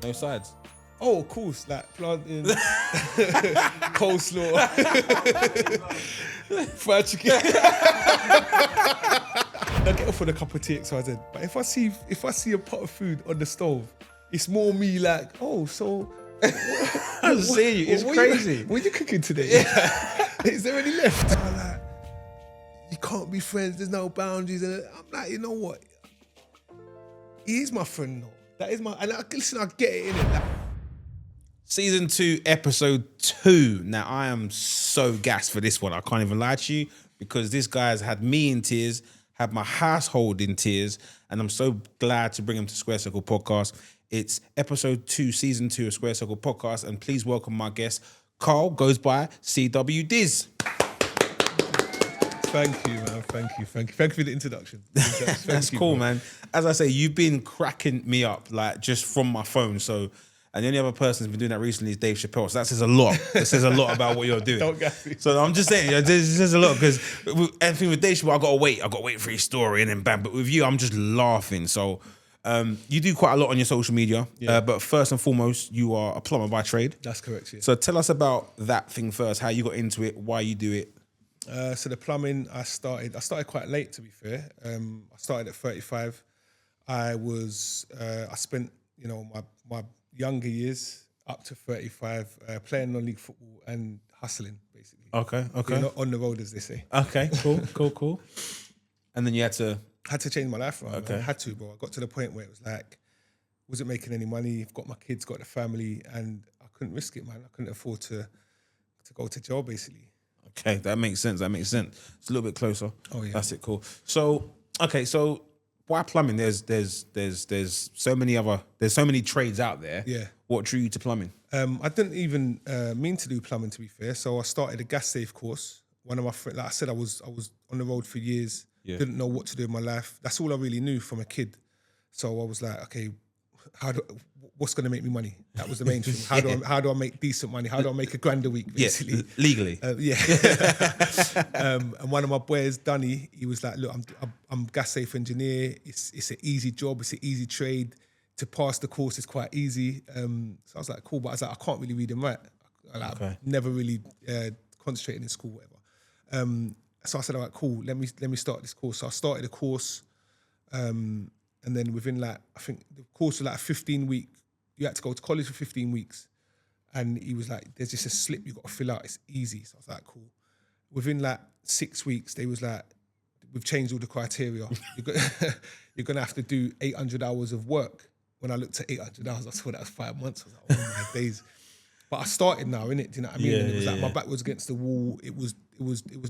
No sides. Oh, of course, like planting, coleslaw, fried chicken. I get off with a cup of tea, XYZ. But if I see a pot of food on the stove, it's more me like, oh, so. I see you. It's crazy. What are you cooking today? Is there any left? I'm like, you can't be friends. There's no boundaries. And I'm like, you know what? He is my friend, though. That is my. And listen, I get it in it. Like, Season 2, episode 2. Now, I am so gassed for this one. I can't even lie to you because this guy's had me in tears, had my household in tears, and I'm so glad to bring him to Square Circle Podcast. It's episode 2, season 2 of Square Circle Podcast, and please welcome my guest, Carl, goes by CWDIZZ. Thank you, man. Thank you for the introduction. That's cool, man. As I say, you've been cracking me up, like, just from my phone, so... And the only other person who's been doing that recently is Dave Chappelle. So that says a lot. That says a lot about what you're doing. Don't get me. So I'm just saying, this says a lot because everything with Dave Chappelle, I gotta wait for his story and then bam. But with you, I'm just laughing. So you do quite a lot on your social media. Yeah. But first and foremost, you are a plumber by trade. That's correct, yeah. So tell us about that thing first, how you got into it, why you do it. So the plumbing, I started quite late, to be fair. I started at 35. I spent, my younger years up to 35 playing non-league football and hustling, basically. Okay. On the road, as they say. Okay, cool. And then you had to change my life around. Okay. I had to, bro. I got to the point where it was like, wasn't making any money, got my kids, got the family, and I couldn't risk it, man. I couldn't afford to go to jail, basically. Okay, that makes sense. It's a little bit closer. Oh, yeah. That's it, cool. So why plumbing? There's so many trades out there. Yeah. What drew you to plumbing? I didn't even mean to do plumbing, to be fair. So I started a gas safe course. One of my friends, like I said, I was on the road for years. Yeah. Didn't know what to do in my life. That's all I really knew from a kid. So I was like, okay, what's going to make me money? That was the main thing. How do I make decent money? How do I make $1,000 a week, basically? Yeah, legally. And one of my boys, Dunny, he was like, look, I'm gas safe engineer. It's an easy job. It's an easy trade. To pass the course is quite easy. So I was like, cool. But I was like, I can't really read and write. I've never really concentrated in school, whatever. So I said, all right, cool. Let me start this course. So I started a course. And then within I think the course was 15 week. You had to go to college for 15 weeks. And he was like, there's just a slip you got to fill out. It's easy. So I was like, cool. Within 6 weeks, they was like, we've changed all the criteria. You're going to have to do 800 hours of work. When I looked at 800 hours, I saw that was 5 months. I was like, oh my days. But I started now, innit? Do you know what I mean? Yeah, and it was yeah. my back was against the wall. It was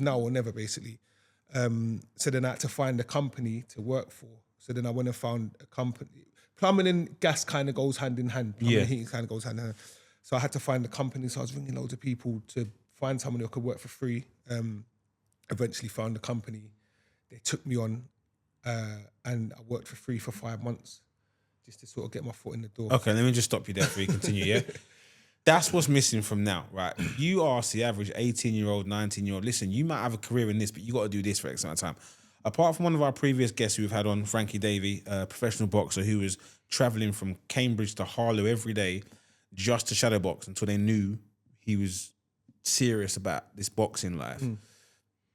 now or never, basically. So then I had to find a company to work for. So then I went and found a company. Plumbing and gas kind of goes hand in hand. Plumbing and heating kind of goes hand in hand. So I had to find a company. So I was ringing loads of people to find someone who could work for free. Eventually found a company. They took me on and I worked for free for 5 months just to sort of get my foot in the door. Okay, let me just stop you there before you continue, yeah? That's what's missing from now, right? You ask the average 18-year-old, 19-year-old, listen, you might have a career in this, but you got to do this for X amount of time. Apart from one of our previous guests who we've had on, Frankie Davey, a professional boxer who was traveling from Cambridge to Harlow every day just to shadow box until they knew he was serious about this boxing life.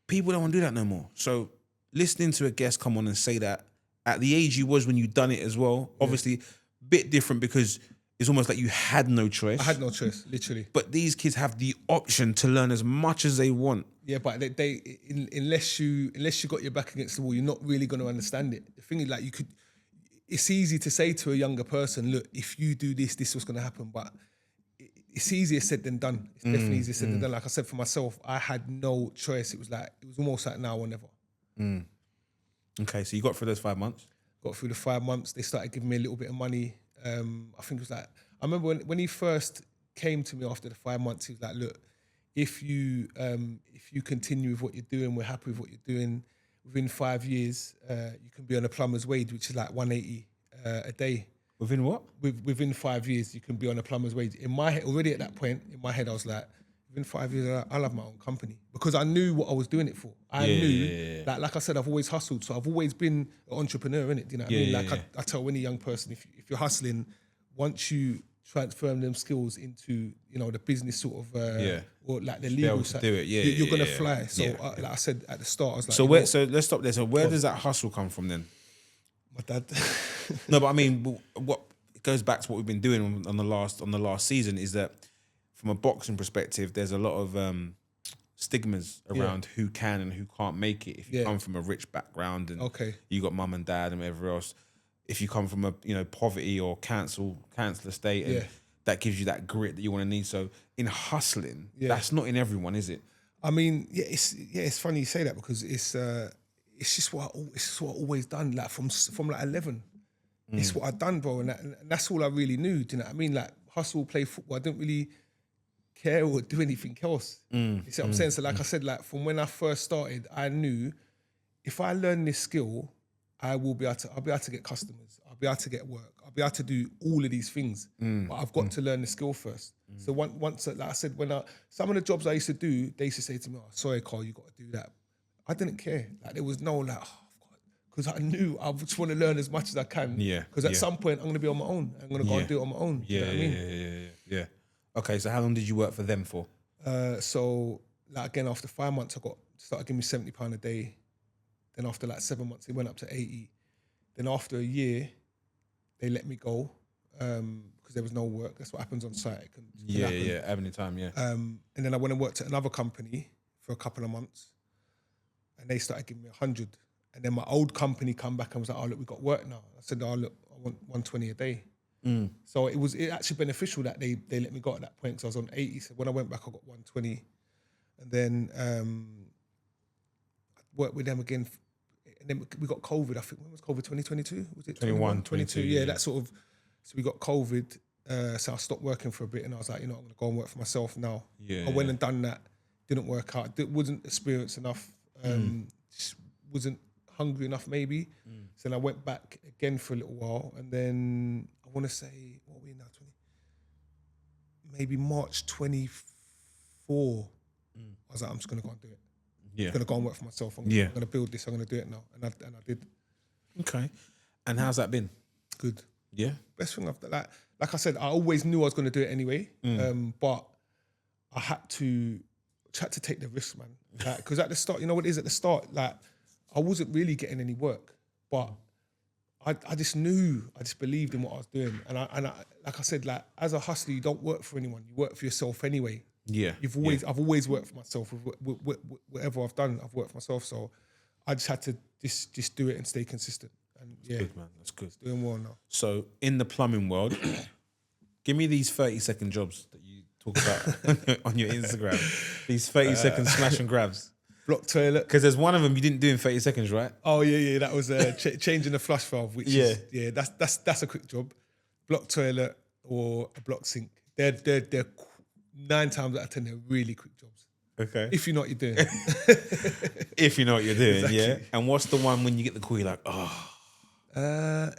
People don't want to do that no more. So listening to a guest come on and say that at the age you was when you done it as well, obviously bit different because it's almost like you had no choice. I had no choice, literally. But these kids have the option to learn as much as they want. Yeah, but unless you got your back against the wall, you're not really going to understand it. The thing is, it's easy to say to a younger person, look, if you do this, this is what's going to happen. But it's easier said than done. It's definitely easier said than done. Like I said, for myself, I had no choice. It was almost like now or never. Okay, so you got through those 5 months? Got through the 5 months. They started giving me a little bit of money. I think it was I remember when he first came to me after the 5 months, he was like, look, if you continue with what you're doing, we're happy with what you're doing, within 5 years, you can be on a plumber's wage, which is like 180 a day. Within what? Within 5 years, you can be on a plumber's wage. In my head, already at that point, in my head, I was like, within 5 years, I'll have my own company. Because I knew what I was doing it for. I knew, like I said, I've always hustled. So I've always been an entrepreneur, innit? Do you know what I mean? I tell any young person, if you're hustling, once you transferring them skills into, you know, the business sort of, or like the be able legal to side. do it. Yeah, You're gonna yeah. fly. So, Yeah. like I said at the start, I was like, So you where? know, So let's stop there. So where does that hustle come from then? my dad. No, but I mean, what it goes back to what we've been doing on the last season is that from a boxing perspective, there's a lot of stigmas around who can and who can't make it. If you come from a rich background and you got mum and dad and whatever else, if you come from a poverty or council estate, and that gives you that grit that you want to need. So in hustling, that's not in everyone, is it? I mean, it's funny you say that because it's just what I've always done. Like from like 11, it's what I've done, bro, and that's all I really knew. Do you know what I mean? Like hustle, play football. I didn't really care or do anything else. You see what I'm saying? So like I said, like from when I first started, I knew if I learn this skill, I'll be able to get customers. I'll be able to get work. I'll be able to do all of these things. But I've got to learn the skill first. So once, like I said, some of the jobs I used to do, they used to say to me, "Oh, sorry, Carl, you got to do that." I didn't care. Like there was no like, because I knew I just want to learn as much as I can. Yeah. Because at some point I'm going to be on my own. I'm going to go and do it on my own. Do you know what I mean? Yeah. Okay, so how long did you work for them for? So like again, after 5 months, I started giving me £70 a day. Then after like 7 months, it went up to 80. Then after a year, they let me go because there was no work. That's what happens on site. It can happen. Having time, And then I went and worked at another company for a couple of months, and they started giving me 100. And then my old company come back and was like, "Oh look, we got work now." I said, "Oh look, I want 120 a day." So it actually beneficial that they let me go at that point because I was on 80. So when I went back, I got 120, and then I worked with them again. And then we got COVID. I think when was COVID? 2022? Was it 21, 22? Yeah, that sort of. So we got COVID. So I stopped working for a bit, and I was like, I'm going to go and work for myself now. I went and done that. Didn't work out. Wasn't experienced enough. Just wasn't hungry enough, maybe. So then I went back again for a little while, and then I want to say, what are we now? Maybe March 24. I was like, I'm just going to go and do it. I'm going to go and work for myself. I'm going to build this. I'm going to do it now. And I did. Okay. And how's that been? Good. Yeah. Best thing I've done. Like I said, I always knew I was going to do it anyway. But I had to take the risk, man. Because at the start, you know what it is at the start? Like, I wasn't really getting any work, but I just knew, I just believed in what I was doing. And I like I said, like as a hustler, you don't work for anyone. You work for yourself anyway. Yeah. I've always worked for myself. Whatever I've done, I've worked for myself. So I just had to just do it and stay consistent. And That's good, man. That's good. It's doing well now. So in the plumbing world, give me these 30-second jobs that you talk about on your Instagram. These 30-second smash and grabs. Block toilet. Because there's one of them you didn't do in 30 seconds, right? Oh yeah. That was changing the flush valve, which is that's a quick job. Block toilet or a block sink. They're 9 times out of 10 they're really quick jobs. Okay. If you know what you're doing. If you know what you're doing, yeah. And what's the one when you get the call, you're like, oh. The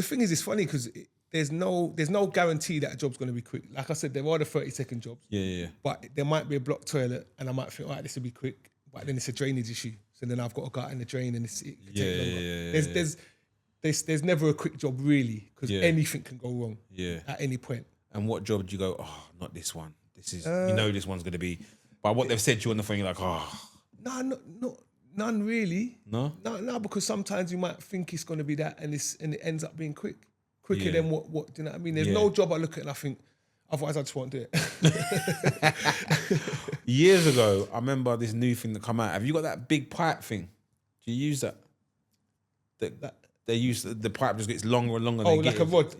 thing is, it's funny because there's no guarantee that a job's going to be quick. Like I said, there are the 30-second jobs. Yeah. But there might be a block toilet, and I might think, all right, this will be quick. But then it's a drainage issue, so then I've got to go out in the drain, and it can take longer. There's never a quick job really because anything can go wrong. At any point. And what job do you go? Oh, not this one. This is this one's going to be. By what they've said to you on the phone, you're like, oh. No, none really. No, because sometimes you might think it's going to be that, and it ends up being quicker than what. Do you know what I mean? There's no job I look at and I think, otherwise I just won't do it. Years ago, I remember this new thing that come out. Have you got that big pipe thing? Do you use that? They use the pipe just gets longer and longer. Oh, like a rod,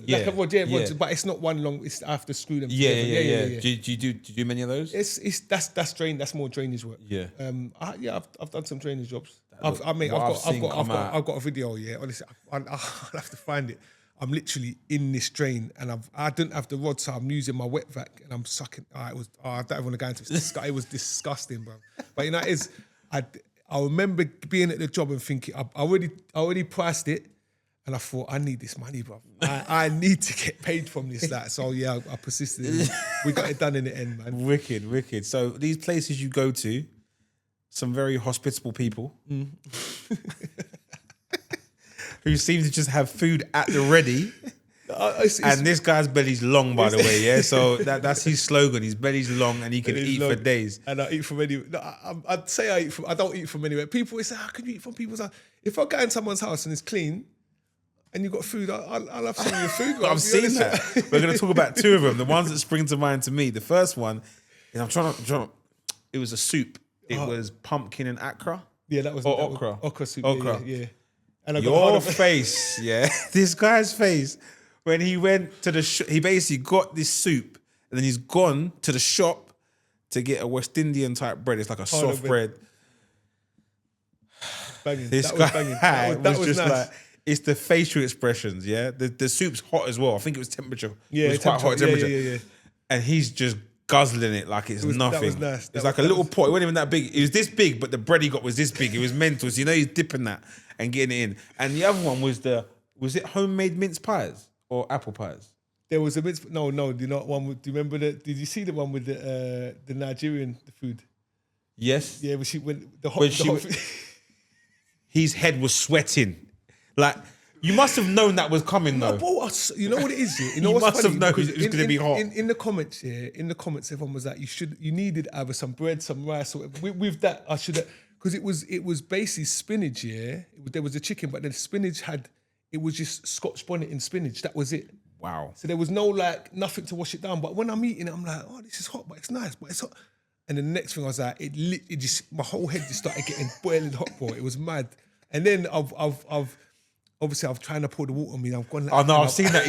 but it's not one long. It's I have to screw them. Yeah. Do you do many of those? That's drain. That's more drainage work. Yeah. I've done some drainage jobs. I've got a video. Yeah, honestly, I'll have to find it. I'm literally in this drain, and I didn't have the rod, so I'm using my wet vac, and I'm sucking. I don't even want to go into it. It was disgusting, bro. But you know, I remember being at the job and thinking, I already priced it. And I thought, I need this money, bro. I need to get paid from this. So yeah, I persisted. We got it done in the end, man. Wicked. So these places you go to, some very hospitable people who seem to just have food at the ready. And this guy's belly's long, by the way, yeah? So that's his slogan. His belly's long and he can eat for days. And I eat from anywhere. No, I'd say I don't eat from anywhere. People say, how can you eat from people's house? If I go in someone's house and it's clean and you've got food, I'll have some of your food. I've seen that. We're going to talk about two of them. The ones that spring to mind to me. The first one, is I'm trying to, it was a soup. It was pumpkin and okra. Yeah, that was okra. Okra soup. Okra. Yeah. And I Your face, yeah. This guy's face, when he went to the he basically got this soup and then he's gone to the shop to get a West Indian type bread. It's like a soft bread. Banging. This that guy was banging. That was just nice. like, it's the facial expressions, yeah? The soup's hot as well. I think it was temperature. Yeah, it was quite hot temperature. Yeah. And he's just guzzling it like it's nothing. That was nice. It's like a little pot. It wasn't even that big. It was this big, but the bread he got was this big. It was mental. So he's dipping that and getting it in. And the other one was was it homemade mince pies or apple pies? There was a mince. No, do not one. Do you remember that? Did you see the one with the Nigerian food? Yes. Yeah, but she went the hot. His head was sweating. Like, you must have known that was coming, though. You know what it is? You know what's must funny? have known it was going to be hot. In the comments, everyone was like, you needed either some bread, some rice, or with that. I should have, because it was basically spinach. Yeah, there was a chicken, but then spinach it was just Scotch bonnet and spinach. That was it. Wow. So there was no nothing to wash it down. But when I'm eating it, I'm like, oh, this is hot, but it's nice, but it's hot. And then the next thing I was like, it just, my whole head just started getting boiling hot, bro. It was mad. And then obviously I've trying to pour the water on me. I've gone. Oh no, I've seen that.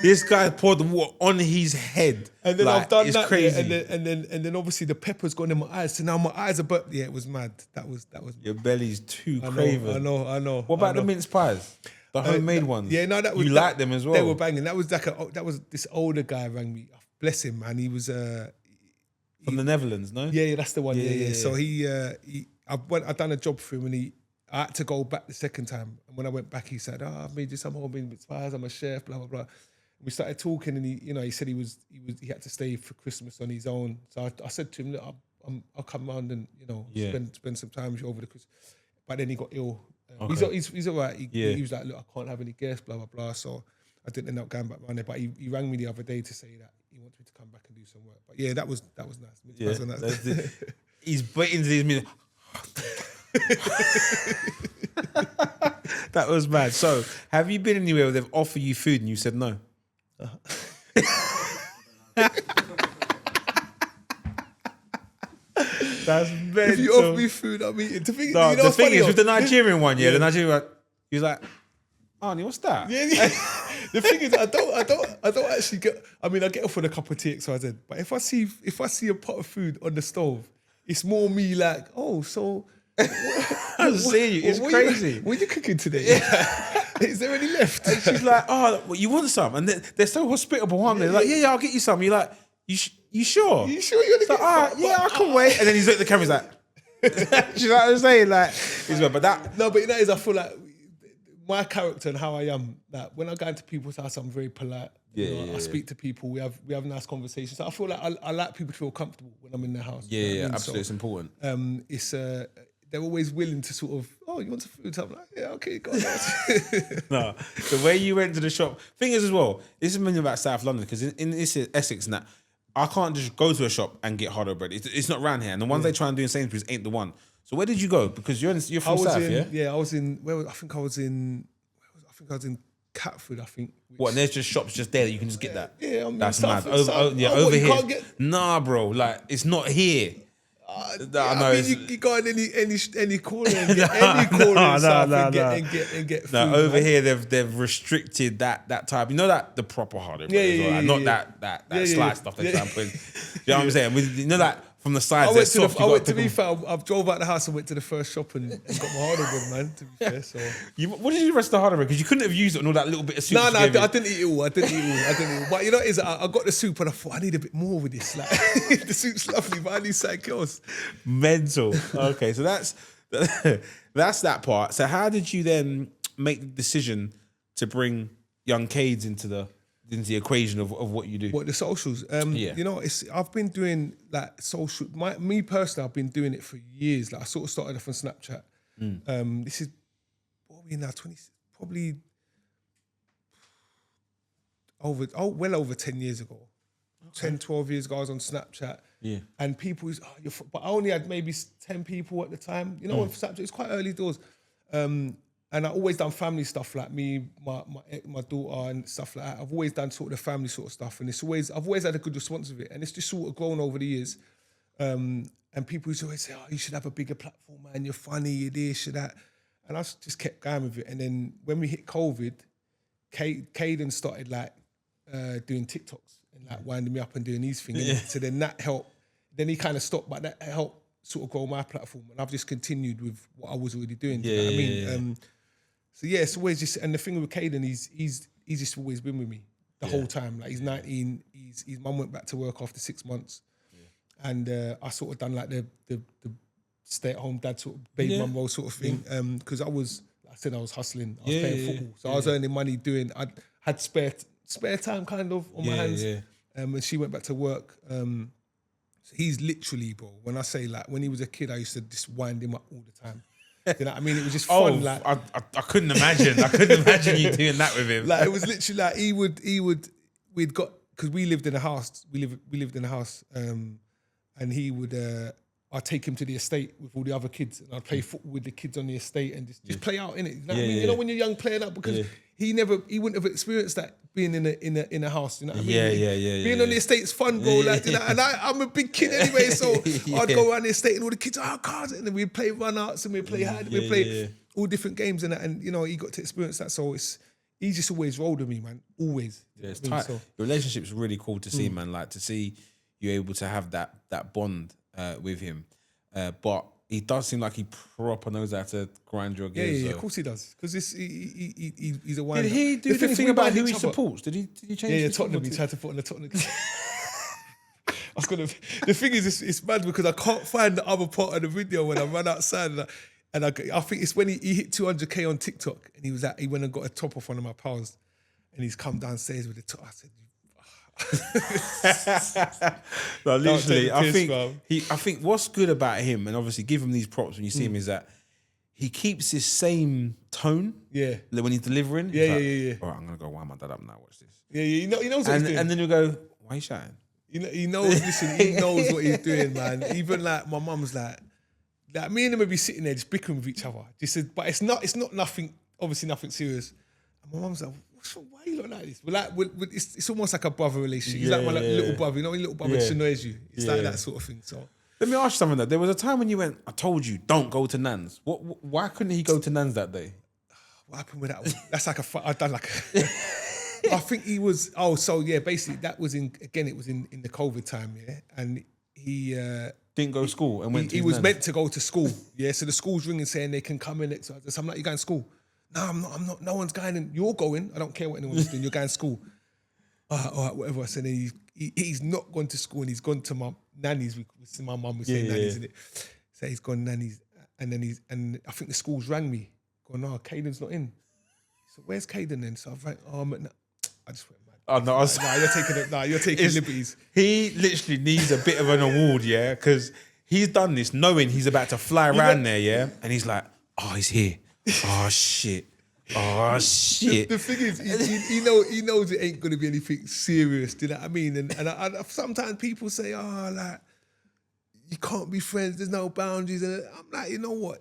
This guy poured the water on his head. And then I've done that. Crazy. Yeah, and then obviously the pepper's gone in my eyes. So now my eyes are burnt. Yeah, it was mad. That was. Your belly's too craven. I know. What about the mince pies? The homemade ones. Yeah, no, that was. You like them as well. They were banging. That was this older guy rang me. Bless him, man. He was from the Netherlands, no? Yeah, that's the one. Yeah. So I done a job for him, and I had to go back the second time. And when I went back, he said, I've made you some homemade mince pies. I'm a chef, blah, blah, blah. And we started talking, and he said he had to stay for Christmas on his own. So I said to him, look, I'll come round and, spend some time with you over the Christmas. But then he got ill. Okay. He's all right. He was like, look, I can't have any guests, blah, blah, blah. So I didn't end up going back round there. But he rang me the other day to say that he wants me to come back and do some work. But yeah, that was nice. Yeah, nice. He's biting these minutes. That was mad. So, have you been anywhere where they've offered you food and you said no? That's mental. If you offer me food, I'm eating. The thing is with the Nigerian one, the Nigerian one, he was like, Arnie, what's that? Yeah. The thing is, I don't actually get. I mean, I get off with a cup of tea, XYZ. But if I see a pot of food on the stove, it's more me like, oh, so. I'm seeing you. It's crazy. What are you cooking today? Yeah. Is there any left? And she's like, oh, well, you want some? And they're so hospitable, aren't they? Like, yeah, I'll get you some. You're like, you sure? You sure you're gonna get some? Yeah, I can wait. And then he's looked at the camera, he's like, you know what I'm saying? Like, but that. No, but that is, I feel like my character and how I am, like when I go into people's house, I'm very polite. I speak to people. We have nice conversations. So I feel like I like people to feel comfortable when I'm in their house. Yeah, absolutely. So, it's important. They're always willing to sort of, oh, you want some food? I'm like, yeah, okay, go on. No, the way you went to the shop. Thing is as well, this is mainly about South London because in Essex and that, I can't just go to a shop and get harder bread. It's not around here, and the ones they try and do in Sainsbury's ain't the one. So where did you go? Because you're from South, yeah? Yeah, I was in. I think I was in Catford. I think. What? And there's just shops just there that you can just get that. Yeah, I mean, that's mad. Over here. Nah, bro. Like it's not here. You go in any corner and get any corner and get food. No, over here they've restricted that type. You know that the proper harder bread, not that slice stuff they try and put in. You know what I'm saying? You know that from the sides. I've drove out the house and went to the first shop and got my harder bread, man. To be fair, so what did you rest the harder bread? Because you couldn't have used it on all that little bit of soup. No, I didn't eat it all. I didn't eat it all. But you know, I got the soup and I thought I need a bit more with this. Like the soup's lovely, but I need something else. Mental. Okay, so that's that part. So how did you then make the decision to bring young Kaids into the equation of what you do? What, the socials? You know, I've been doing like social. Me personally, I've been doing it for years. Like I sort of started off on Snapchat. This is what are we now? 20, probably well over 10 years ago. 10, 12 years ago, I was on Snapchat. Yeah. And people was, but I only had maybe 10 people at the time. You know, when Snapchat, it's quite early doors. And I always done family stuff like me, my daughter and stuff like that. I've always done sort of the family sort of stuff. And I've always had a good response with it. And it's just sort of grown over the years. And people used to always say, oh, you should have a bigger platform, man. You're funny, you're this, you're that. And I just kept going with it. And then when we hit COVID, Kaids started like doing TikToks and like winding me up and doing these things. Yeah. So then that helped. Then he kind of stopped, but that helped sort of grow my platform. And I've just continued with what I was already doing. Do you know what I mean? So yeah, it's always just, and the thing with Kaids, he's just always been with me the whole time. Like he's 19, his mum went back to work after 6 months. Yeah. And I sort of done like the stay-at-home dad sort of baby mum role sort of thing. Because I was hustling. I was playing football. So I was earning money I had spare time kind of on my hands. Yeah. And she went back to work. So he's literally, bro, when I say like, when he was a kid, I used to just wind him up all the time. You know what I mean? It was just fun. Like I couldn't imagine. I couldn't imagine you doing that with him. Like it was literally like we'd got, because we lived in a house. We lived in a house, and he would. I'd take him to the estate with all the other kids, and I'd play football with the kids on the estate and just play out in it. You know what I mean? You know when you're young playing out, because he wouldn't have experienced that being in a house. You know what I mean? Being on the estate's fun, bro. Like, you know, and I'm a big kid anyway, so I'd go around the estate and all the kids, cards, and then we'd play run-outs and we'd play hard, we'd play all different games and that, and you know, he got to experience that. So he just always rolled with me, man. Always. Yeah, it's tight. So, your relationship's really cool to see, man. Like to see you able to have that bond with him. But he does seem like he proper knows how to grind your gears. Yeah, of course he does. Because he's a winder. Did he do the thing about who he supports? Did he change? Yeah, Tottenham. He tried to put on the Tottenham. The thing is, it's mad because I can't find the other part of the video when I run outside. And I think it's when he hit 200K on TikTok and he went and got a top off one of my pals and he's come downstairs with the top. I said, no, literally, I think what's good about him, and obviously give him these props when you see him, is that he keeps his same tone. Yeah, when he's delivering. Yeah. All right, I'm gonna go wind my dad up now. Watch this. Yeah, he knows what he's doing. And then you go, why are you shouting? He knows. Listen, he knows what he's doing, man. Even like my mum's like me and him would be sitting there just bickering with each other. Just said, but it's not nothing. Obviously, nothing serious. And my mum's like, why are you like this? It's almost like a brother relationship. He's like my little brother. You know, when your little brother just annoys you. It's like that sort of thing. So let me ask you something though. There was a time when you went, I told you, don't go to Nan's. Why couldn't he go to Nan's that day? What happened with that one? That's like I done like I think he was, basically that was it was in the COVID time, and he didn't go to school and went to he was meant to go to school, so the school's ringing saying they can come in next. So I'm like, you going to school? No, I'm not. No one's going in. You're going. I don't care what anyone's doing. You're going to school. All right, whatever. I said, he's not gone to school and he's gone to my nanny's. My mum was saying nanny's, isn't it? So he's gone nanny's, and I think the schools rang me. Going, no, Caden's not in. So where's Kaids then? So I've rang, I just went mad. Oh no, you're taking liberties. He literally needs a bit of an award, because he's done this knowing he's about to fly around there, and he's like, oh, he's here. Oh shit. The thing is, he knows it ain't gonna be anything serious. Do you know what I mean? And I sometimes people say, like, you can't be friends. There's no boundaries. And I'm like, you know what?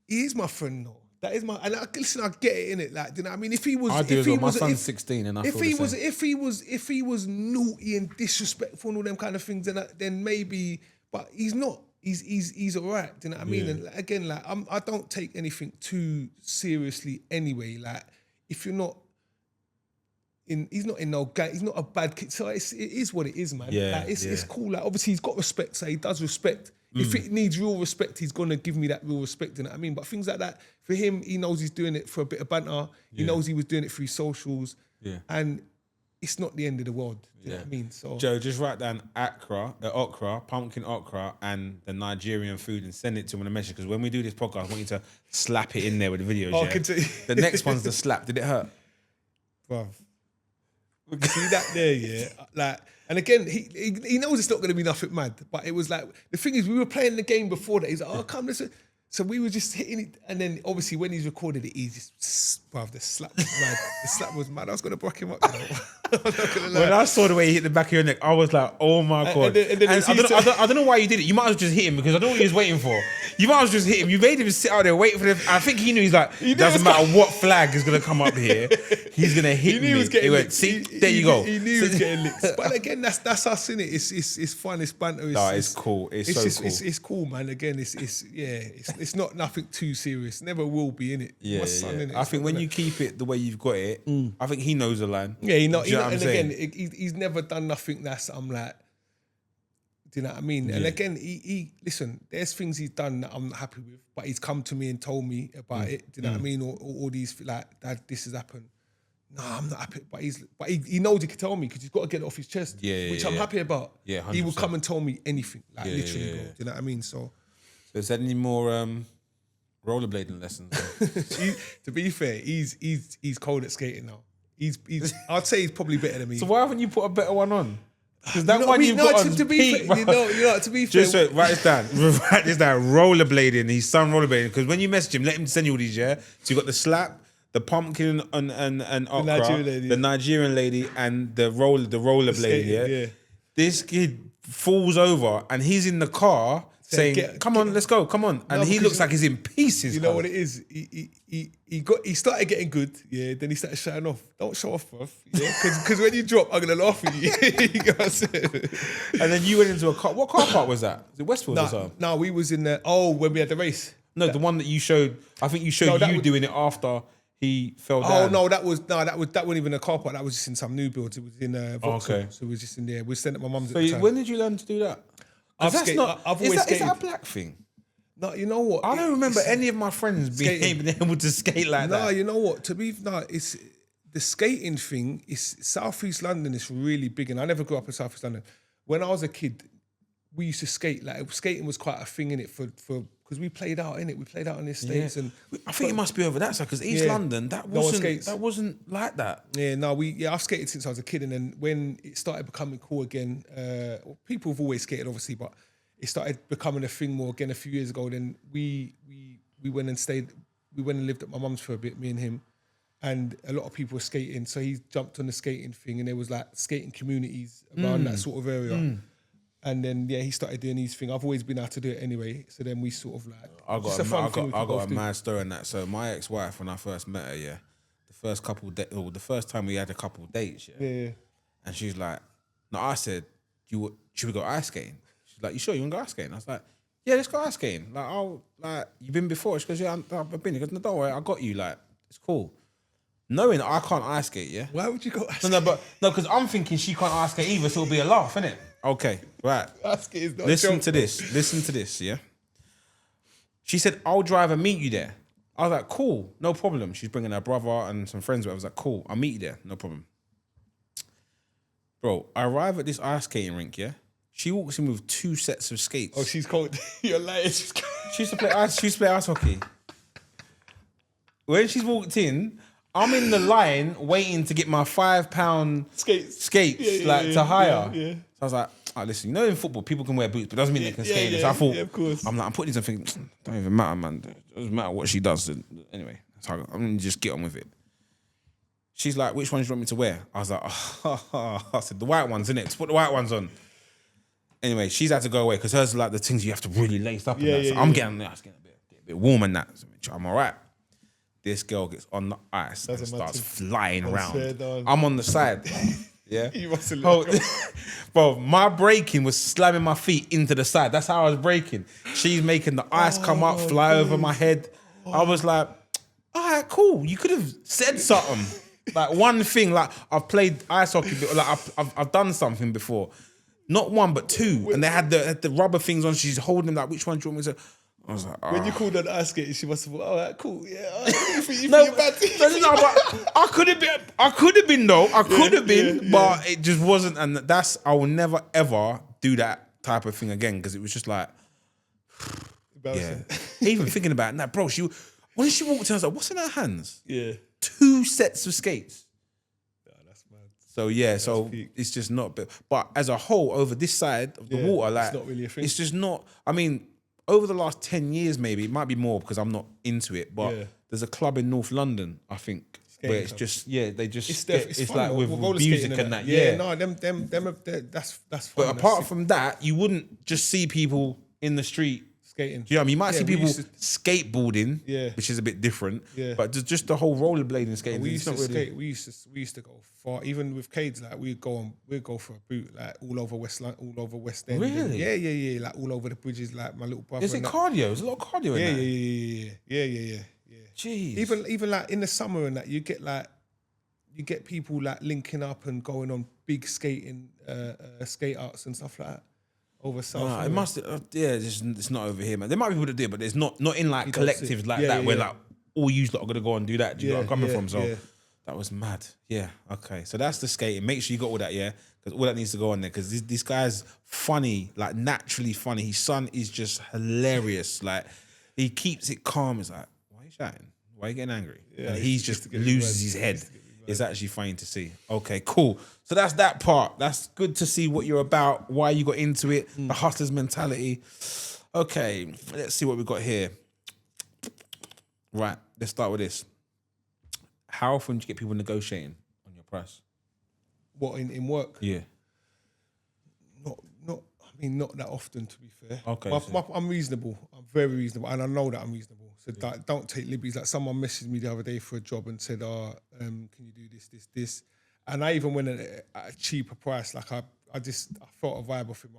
He is my friend, though. That is my. And listen, I get it, innit? Like, do you know what I mean? If he was, I do as well. My son's 16, and if he was naughty and disrespectful and all them kind of things, then maybe. But he's not. He's all right. Do you know what I mean? And again, like I don't take anything too seriously anyway. Like if you're not in, he's not in no gang. He's not a bad kid. So it is what it is, man. Yeah, like, it's cool. Like obviously he's got respect, so he does respect. If it needs real respect, he's gonna give me that real respect. You know what I mean? But things like that, for him, he knows he's doing it for a bit of banter. He knows he was doing it through socials. Yeah. And it's not the end of the world. Do you know what I mean? So Joe, just write down okra, pumpkin okra, and the Nigerian food, and send it to him in a message. Because when we do this podcast, I want you to slap it in there with the videos. The next one's the slap. Did it hurt? Bruv. See that there, like, and again, he knows it's not going to be nothing mad. But it was like, the thing is, we were playing the game before that. He's like, oh, come, listen. So we were just hitting it, and then obviously when he's recorded it, he just, bruv, the slap was mad. The slap was mad. I was gonna block him up. You know? I'm not gonna lie. When I saw the way he hit the back of your neck, I was like, "Oh my god!" And then I don't know why you did it. You might as well just hit him because I don't know what he was waiting for. You might as well just hit him. You made him sit out there waiting for the. I think he knew he's like, doesn't matter what flag is gonna come up here, he's gonna hit me. He was getting licked. See, there you go. He knew he was getting licked. But again, that's us, innit? It's fun. It's banter. It's cool. It's so cool. It's cool, man. Again, it's not nothing too serious. Never will be, innit? Yeah, My son, innit? I think when you keep it the way you've got it, I think he knows the line. Yeah, Do you know what I'm and saying? again, he's never done nothing that's I'm like, do you know what I mean? And again, he listen, there's things he's done that I'm not happy with, but he's come to me and told me about it. Do you know what I mean? Or all these like, Dad, this has happened. No, I'm not happy. But he knows he can tell me because he's got to get it off his chest. Which I'm happy about. Yeah, 100%. He will come and tell me anything, like literally, bro. Do you know what I mean? So is there any more rollerblading lessons? To be fair, he's cold at skating now. I'd say he's probably better than me. So why haven't you put a better one on? Because that one you've got on to be peak, fair, to be fair. Just write this down. Write this down. Rollerblading. His son rollerblading. Because when you message him, let him send you all these. Yeah. So you got the slap, the pumpkin and okra, the Nigerian lady, and the rollerblading. Yeah. This kid falls over and he's in the car saying, "Come on, let's go, come on!" And he looks like he's in pieces. You know what it is? He started getting good, yeah. Then he started shutting off. Don't show off, bruv. Yeah, because when you drop, I'm gonna laugh at you. You know what I'm saying? And then you went into a car. What car park was that? Was it Westfield or something? No, we was in the when we had the race. No, the one that you showed. I think you showed doing it after he fell down. Oh no, that wasn't even a car park. That was just in some new builds. It was in Vauxhall. Okay. So it was just in there. We sent it to my mum's. So at the time. when did you learn to do that? I've always skated. Is that a black thing? No, you know what? I don't remember any of my friends being able to skate like that. No, you know what? It's the skating thing. Is South East London is really big, and I never grew up in South East London. When I was a kid, we used to skate. Like skating was quite a thing in it for because we played out in it. We played out in the States, and I think it must be over that side because East London that wasn't like that. Yeah, no, I've skated since I was a kid, and then when it started becoming cool again, people have always skated, obviously, but it started becoming a thing more again a few years ago. Then we went and stayed. We went and lived at my mum's for a bit, me and him, and a lot of people were skating. So he jumped on the skating thing, and there was like skating communities around that sort of area. And then he started doing his thing. I've always been able to do it anyway. So then we sort of like I got a mad story on that. So my ex-wife, when I first met her, the first time we had a couple of dates, and she's like, no, I said, should we go ice skating? She's like, you sure you want to go ice skating? I was like, yeah, let's go ice skating. Like, you been before? She goes, yeah, I've been. He goes, no, don't worry, I got you. Like, it's cool. Knowing that I can't ice skate, yeah. Why would you go ice skate? No, because I'm thinking she can't ice skate either, so it'll be a laugh, innit? Okay, right. Ice skate is not Listen to this, yeah. She said, I'll drive and meet you there. I was like, cool, no problem. She's bringing her brother and some friends with her. I was like, cool, I'll meet you there, no problem. Bro, I arrive at this ice skating rink, yeah. She walks in with 2 sets of skates. Oh, she's cold. You're lying. She used to play ice hockey. When she's walked in, I'm in the line waiting to get my £5 skates to hire. Yeah. So I was like, listen, you know in football people can wear boots, but it doesn't mean they can skate. So I thought, of course. I'm putting these and thinking, don't even matter, man. It doesn't matter what she does. Anyway, so I'm gonna just get on with it. She's like, which ones do you want me to wear? I was like, I said, the white ones, innit? Just put the white ones on. Anyway, she's had to go away because hers are like the things you have to really lace up. So I'm getting there. It's getting a bit warm and that. So I'm all right. This girl gets on the ice and starts flying around. I'm on the side. Yeah. You must have bro, my braking was slamming my feet into the side. That's how I was braking. She's making the ice come up, fly over my head. I was like, all right, cool. You could have said something. Like one thing, like I've played ice hockey, like I've done something before. Not one, but 2. And they had the rubber things on. She's holding them like, which one do you want me to... I was like, when you called her ice skating, she must have thought, all right, cool, yeah. But I could have been, but it just wasn't. And I will never ever do that type of thing again because it was just like, yeah. Even thinking about it, nah, bro, when she walked in, I was like, what's in her hands? Yeah. 2 sets of skates. That's mad. So yeah, it's just not. But as a whole, over this side of the water, like it's not really a thing. It's just not. I mean, over the last 10 years, maybe, it might be more because I'm not into it, but Yeah. there's a club in North London, I think, where it's club. just, they just, It's fun, like though, with roller music skating and that. Yeah, no, that's fun. But apart from that, you wouldn't just see people in the street skating. Do you know what I mean? You might see we people used to- skateboarding, Yeah. which is a bit different. Yeah. But just the whole rollerblading skating. We it's used to not really... skate. We used to go far. Even with Kaids, like we'd go for a boot, like all over all over West End. Really? Yeah. Like all over the bridges. Like my little brother. Is it cardio? There's a lot of cardio in that. Yeah. Jeez. Even like in the summer and that, you get people like linking up and going on big skating skate outs and stuff like that over south. Nah, it must. It's not over here, man. There might be people that do it, but there's not in like You don't see collectives it. like Yeah, that where yeah. like all you lot are gonna go and do that. Do you know where I'm coming from? So yeah. that was mad. Yeah. Okay. So that's the skating. Make sure you got all that. Yeah. Because all that needs to go on there. Because this guy's funny, like naturally funny. His son is just hilarious. Like he keeps it calm. It's like, why are you shouting? Why are you getting angry? Yeah, and he he used just to get me loses mad. his He head. used to get me mad. It's actually funny to see. Okay, cool. So that's that part. That's good to see what you're about, why you got into it, the hustler's mentality. Okay, let's see what we got here. Right, let's start with this. How often do you get people negotiating on your price? What in work? Yeah. Not that often, to be fair. Okay, I'm reasonable. I'm very reasonable, and I know that I'm reasonable. So don't take liberties. Like someone messaged me the other day for a job and said, can you do this?" And I even went at a cheaper price. Like I felt a vibe off him.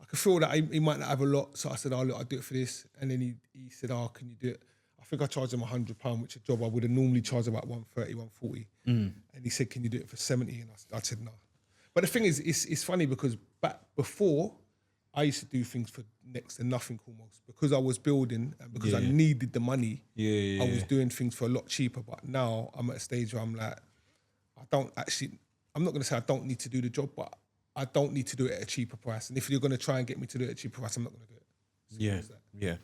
I could feel that he might not have a lot, so I said, "Oh look, I'll do it for this." And then he said, "Oh, can you do it?" I think I charged him £100, which a job I would have normally charged about 130, 140. And he said, "Can you do it for 70?" And I said, "No." But the thing is, it's funny because back before, I used to do things for next to nothing almost because I was building and because I needed the money. I was doing things for a lot cheaper. But now I'm at a stage where I'm like, I'm not going to say I don't need to do the job, but I don't need to do it at a cheaper price. And if you're going to try and get me to do it at a cheaper price, I'm not going to do it. Yeah.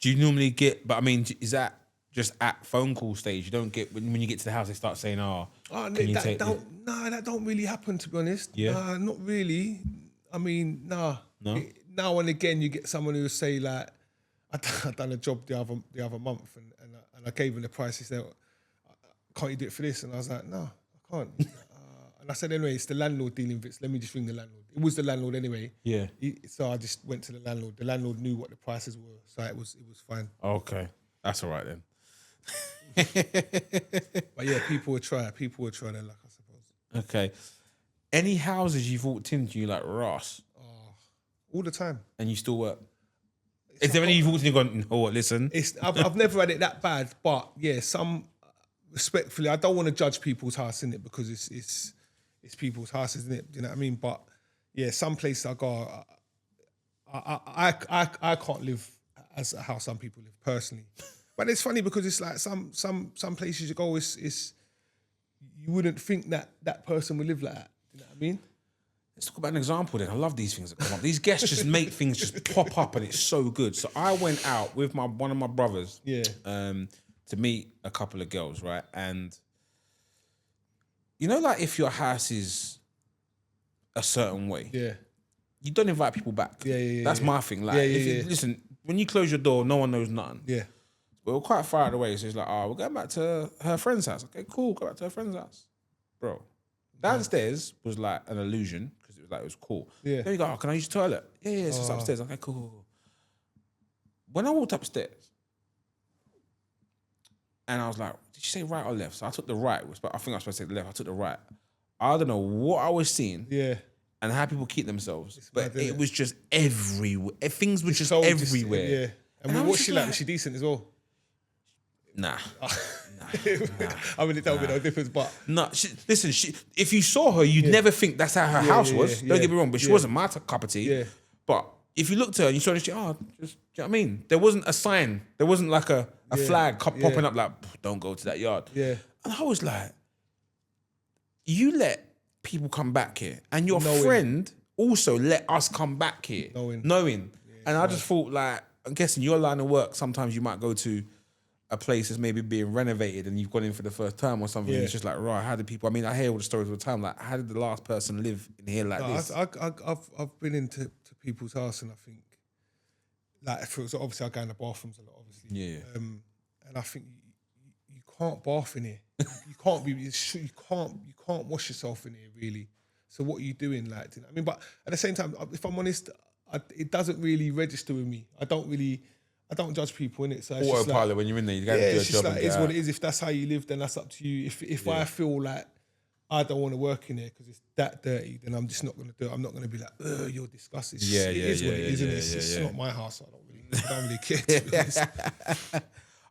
Do you normally get, but I mean, is that just at phone call stage? You don't get, when you get to the house, they start saying, that don't really happen, to be honest. Yeah? Nah, not really. I mean, nah. No? Now and again, you get someone who will say like, I done a job the other month and I gave him the price. He said, "Can't you do it for this?" And I was like, "No, I can't." And I said, "Anyway, it's the landlord dealing with it. So let me just ring the landlord." It was the landlord anyway. Yeah. So I just went to the landlord. The landlord knew what the prices were, so it was fine. Okay. That's all right then. But yeah, people would try their luck, I suppose. Okay. Any houses you've walked into, you like, Ross, All the time. and you still work? Is there any you've walked in and gone, oh, listen? I've never had it that bad, but yeah, some respectfully, I don't want to judge people's house in it because it's people's houses, isn't it? Do you know what I mean? But yeah, some places I go, I can't live as how some people live personally. But it's funny because it's like some places you go, it's you wouldn't think that person would live like that. You know what I mean? Let's talk about an example then. I love these things that come up. These guests just make things just pop up and it's so good. So I went out with one of my brothers to meet a couple of girls, right? And you know, like if your house is a certain way, you don't invite people back. That's my thing. Like, listen, when you close your door, no one knows nothing. Yeah. But we're quite far out of the way, so it's like, we're going back to her friend's house. Okay, cool, go back to her friend's house. Bro, downstairs was like an illusion, because it was cool. Yeah. Then you go, can I use the toilet? Yeah, it's just upstairs. Okay, cool. When I walked upstairs, and I was like, did you say right or left? So I took the right, but I think I was supposed to take the left. I took the right. I don't know what I was seeing. Yeah. And how people keep themselves. But mad, it was just everywhere. Things were just So everywhere. yeah. And And I was what's just she like? like- Was she decent as well? Nah. I mean, it don't make no difference, but No, listen, if you saw her, you'd never think that's how her house was. Don't get me wrong, but she wasn't my cup of tea. Yeah. But if you looked at her and you saw her, do you know what I mean? There wasn't a sign. There wasn't like a flag popping up like, don't go to that yard. Yeah. And I was like, you let people come back here, and your Knowing. friend also let us come back here. Knowing. And I just thought, like, I'm guessing your line of work, sometimes you might go to a place that's maybe being renovated and you've gone in for the first time or something. Yeah. And it's just like, right, how did people, I mean, I hear all the stories all the time. Like, how did the last person live in here like this? I've been into people's house and I think so obviously I go in the bathrooms a lot, obviously. Yeah. And I think you can't bath in here. You can't wash yourself in here really. So what are you doing, like? Do you know what I mean? But at the same time, if I'm honest, it doesn't really register with me. I don't judge people in it. So it's Autopilot when you're in there, you gotta do your job. It is what it is. If that's how you live, then that's up to you. If I feel like I don't want to work in there because it's that dirty, then I'm just not going to do it. I'm not going to be like, you're disgusting. It is what it is, isn't it? It's not my house. I don't really care, to be honest.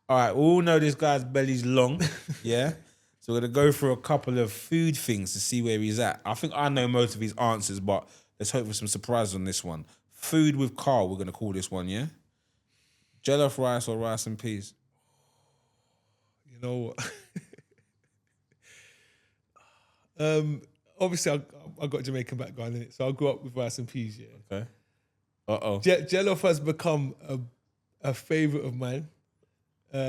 All right, we all know this guy's belly's long, yeah? So we're going to go through a couple of food things to see where he's at. I think I know most of his answers, but let's hope for some surprises on this one. Food with Carl, we're going to call this one, yeah? Jollof rice or rice and peas? You know what? Obviously, I got Jamaican background in it, so I grew up with rice and peas, yeah. Okay. Uh-oh. Jollof has become a favourite of mine. You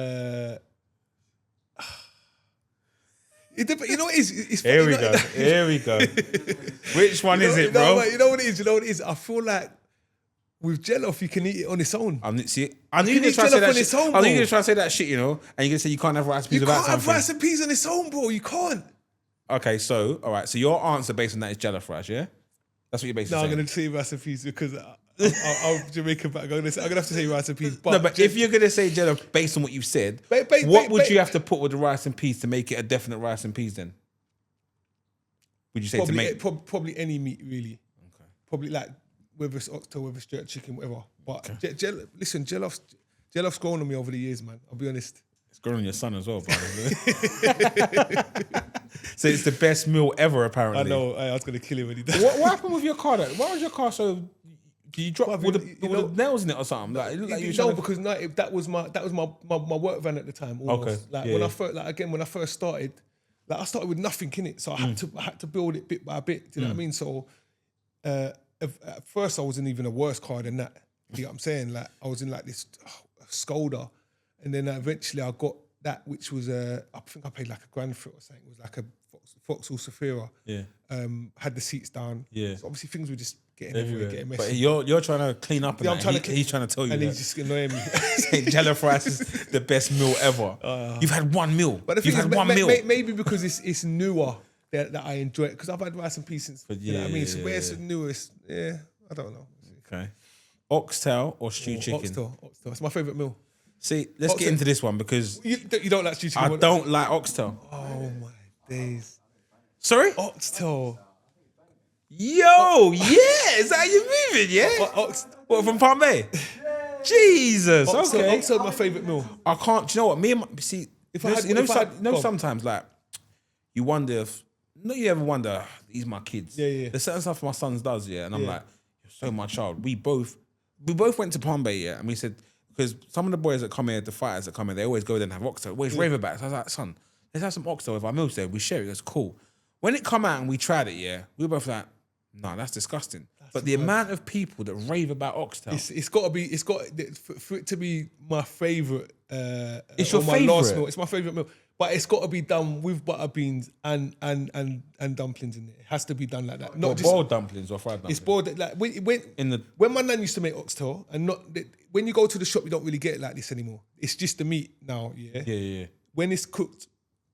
know what it is? It's Here we go. Here we go. Which one is it, bro? You know what it is? You know what it is? I feel like with jollof, you can eat it on its own. I knew you were going to try to say that shit. I knew you were going to try to say that shit, you know, and you're going to say you can't have rice and peas without something. You can't have rice and peas on its own, bro. You can't. Okay, so, all right. So your answer based on that is jollof rice, yeah? That's what you're basically saying. No, I'm going to say rice and peas because I'm Jamaican back. I'm going to have to say rice and peas. But if you're going to say jollof based on what you've said, what would you have to put with the rice and peas to make it a definite rice and peas then? Would you say probably, to make... Probably any meat, really. Okay. Probably like, whether it's oxtail, whether it's jerk chicken, whatever. But listen, jollof's grown on me over the years, man. I'll be honest. It's grown on your son as well, by the way. So it's the best meal ever, apparently. I know. I was going to kill him when he died. What happened with your car, though? Why was your car so... Did you drop with the nails in it or something? Like, it looked like you were because that was my work van at the time. Almost. Okay. When I first started, I started with nothing in it, so I had to build it bit by bit. Do you know what I mean? So at first I was in even a worse car than that. You know what I'm saying? Like I was in like this Skoda, and then eventually I got that, which was I think I paid like £1,000 for it or something. It was like a Vauxhall Safira. Yeah. Had the seats down. Yeah. So obviously things were just getting everywhere, getting messy. But you're trying to clean up. Yeah, he's trying to tell you. And he's just annoying me. Saying jollof rice is the best meal ever. You've had one meal. But the thing is, maybe because it's newer that I enjoy it. Because I've had rice and peas since. You know what I mean? So where it's the newest, I don't know. Okay. Oxtail or stew chicken? Oxtail. It's my favourite meal. See, let's get into this one because you don't like stew chicken. I don't like oxtail. Oh my days. Sorry? Oxtail. Yo, is that how you moving? Yeah. What, from Palm Bay? Jesus. Okay. Oxtail my favourite meal. I can't. Do you know what? Me and sometimes like you wonder if. No, you ever wonder? These my kids. Yeah. There's certain stuff my son does. Yeah, and I'm like, you're so my child. We both went to Palm Bay. Yeah, and we said because some of the boys that come here, the fighters that come here, they always go there and have oxtail. Always raverbacks. I was like, son, let's have some oxtail with our meals there. We share it. It's cool. When it come out and we tried it, we were both like, no, that's disgusting. But the amount of people that rave about oxtail, it's got for it to be my favourite. It's your favourite. Last meal. It's my favourite meal, but it's got to be done with butter beans and dumplings in it. It has to be done like that. Not just boiled dumplings or fried dumplings. It's boiled like when my nan used to make oxtail, and when you go to the shop, you don't really get it like this anymore. It's just the meat now. Yeah. When it's cooked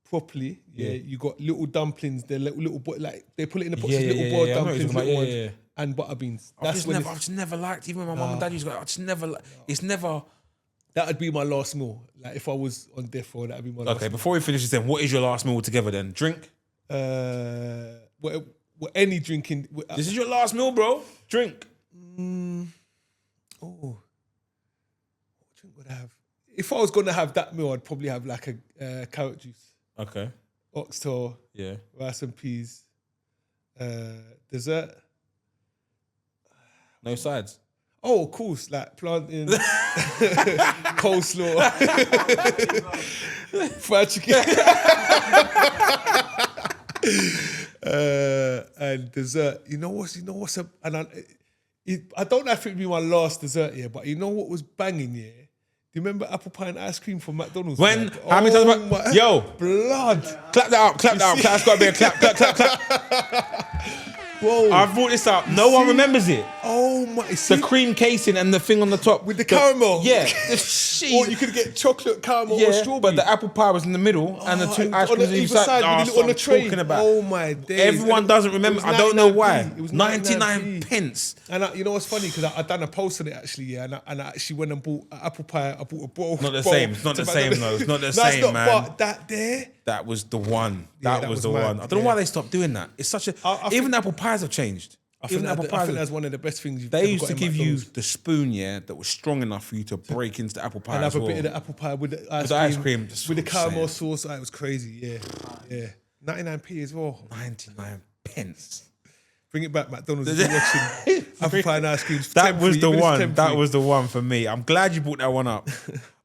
properly, you got little dumplings. They're little like they put it in the pots. Little boiled dumplings, little ones, and butter beans. I've just never liked. Even when my mum and dad used to go, I just never. It's never. That would be my last meal. Like if I was on death row, that would be my last meal. Okay, before we finish this, then what is your last meal together? Then drink. Any drinking. This is your last meal, bro. Drink. What drink would I have? If I was going to have that meal, I'd probably have like a carrot juice. Okay. Oxtail. Yeah. Rice and peas. Dessert. No sides. Oh, of course, like plantain, coleslaw, fried chicken, and dessert. You know what's up? And I don't know if it'd be my last dessert here, but you know what was banging here? Do you remember apple pie and ice cream from McDonald's? When? How many times? Yo, blood! Clap that up! That's got to be a clap! Whoa! I brought this up. No one remembers it. Oh my! The See, cream casing and the thing on the top. with the caramel. Yeah. Or you could get chocolate caramel or strawberry. but the apple pie was in the middle and the two ice on creams the either either side. side with Oh, the that's little on what the I'm tray. talking about. Oh my days! Everyone And doesn't it remember. was I don't know 99p. why. It was 99 pence. And you know what's funny? Because I done a post on it actually, yeah. And I actually went and bought an apple pie. I bought a bowl. Not the same. It's not the same though. It's not the same, not, man. But that there. That was the one. Yeah, That was the mad. one. I don't know why they stopped doing that. It's such a. I Even think- apple pies have changed. I think Even that- I think that's one of the best things you've They ever used got to in give you McDonald's. the spoon, yeah, that was strong enough for you to break into the apple pie And as have a well. bit of the apple pie with the ice the cream. ice cream, that's With the what I'm caramel saying. sauce. It was crazy, yeah. 99p as well. 99 pence. Bring it back, McDonald's. If you're watching apple pie and ice cream. That was the Even if it's one. That temporary. was the one for me. I'm glad you brought that one up.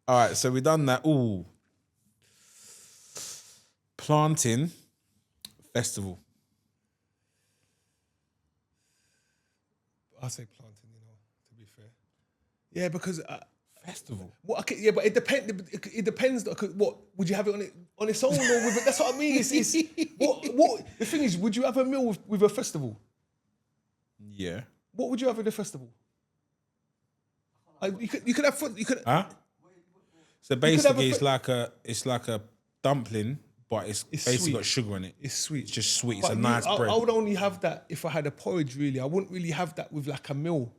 All right, so we done that. Ooh. Planting festival. I say planting, to be fair. Yeah, because Festival. well, okay, yeah, but it depends. It depends. What would you have it on its own, or with it? That's what I mean. It's what the thing is. Would you have a meal with a festival? Yeah. What would you have with a festival? You could have fun. You could. Huh? So could have basically, a it's like a dumpling, but it's basically sweet. got sugar in it. It's sweet. It's just sweet. It's But a nice bread. I would only have that if I had a porridge. Really, I wouldn't really have that with like a meal.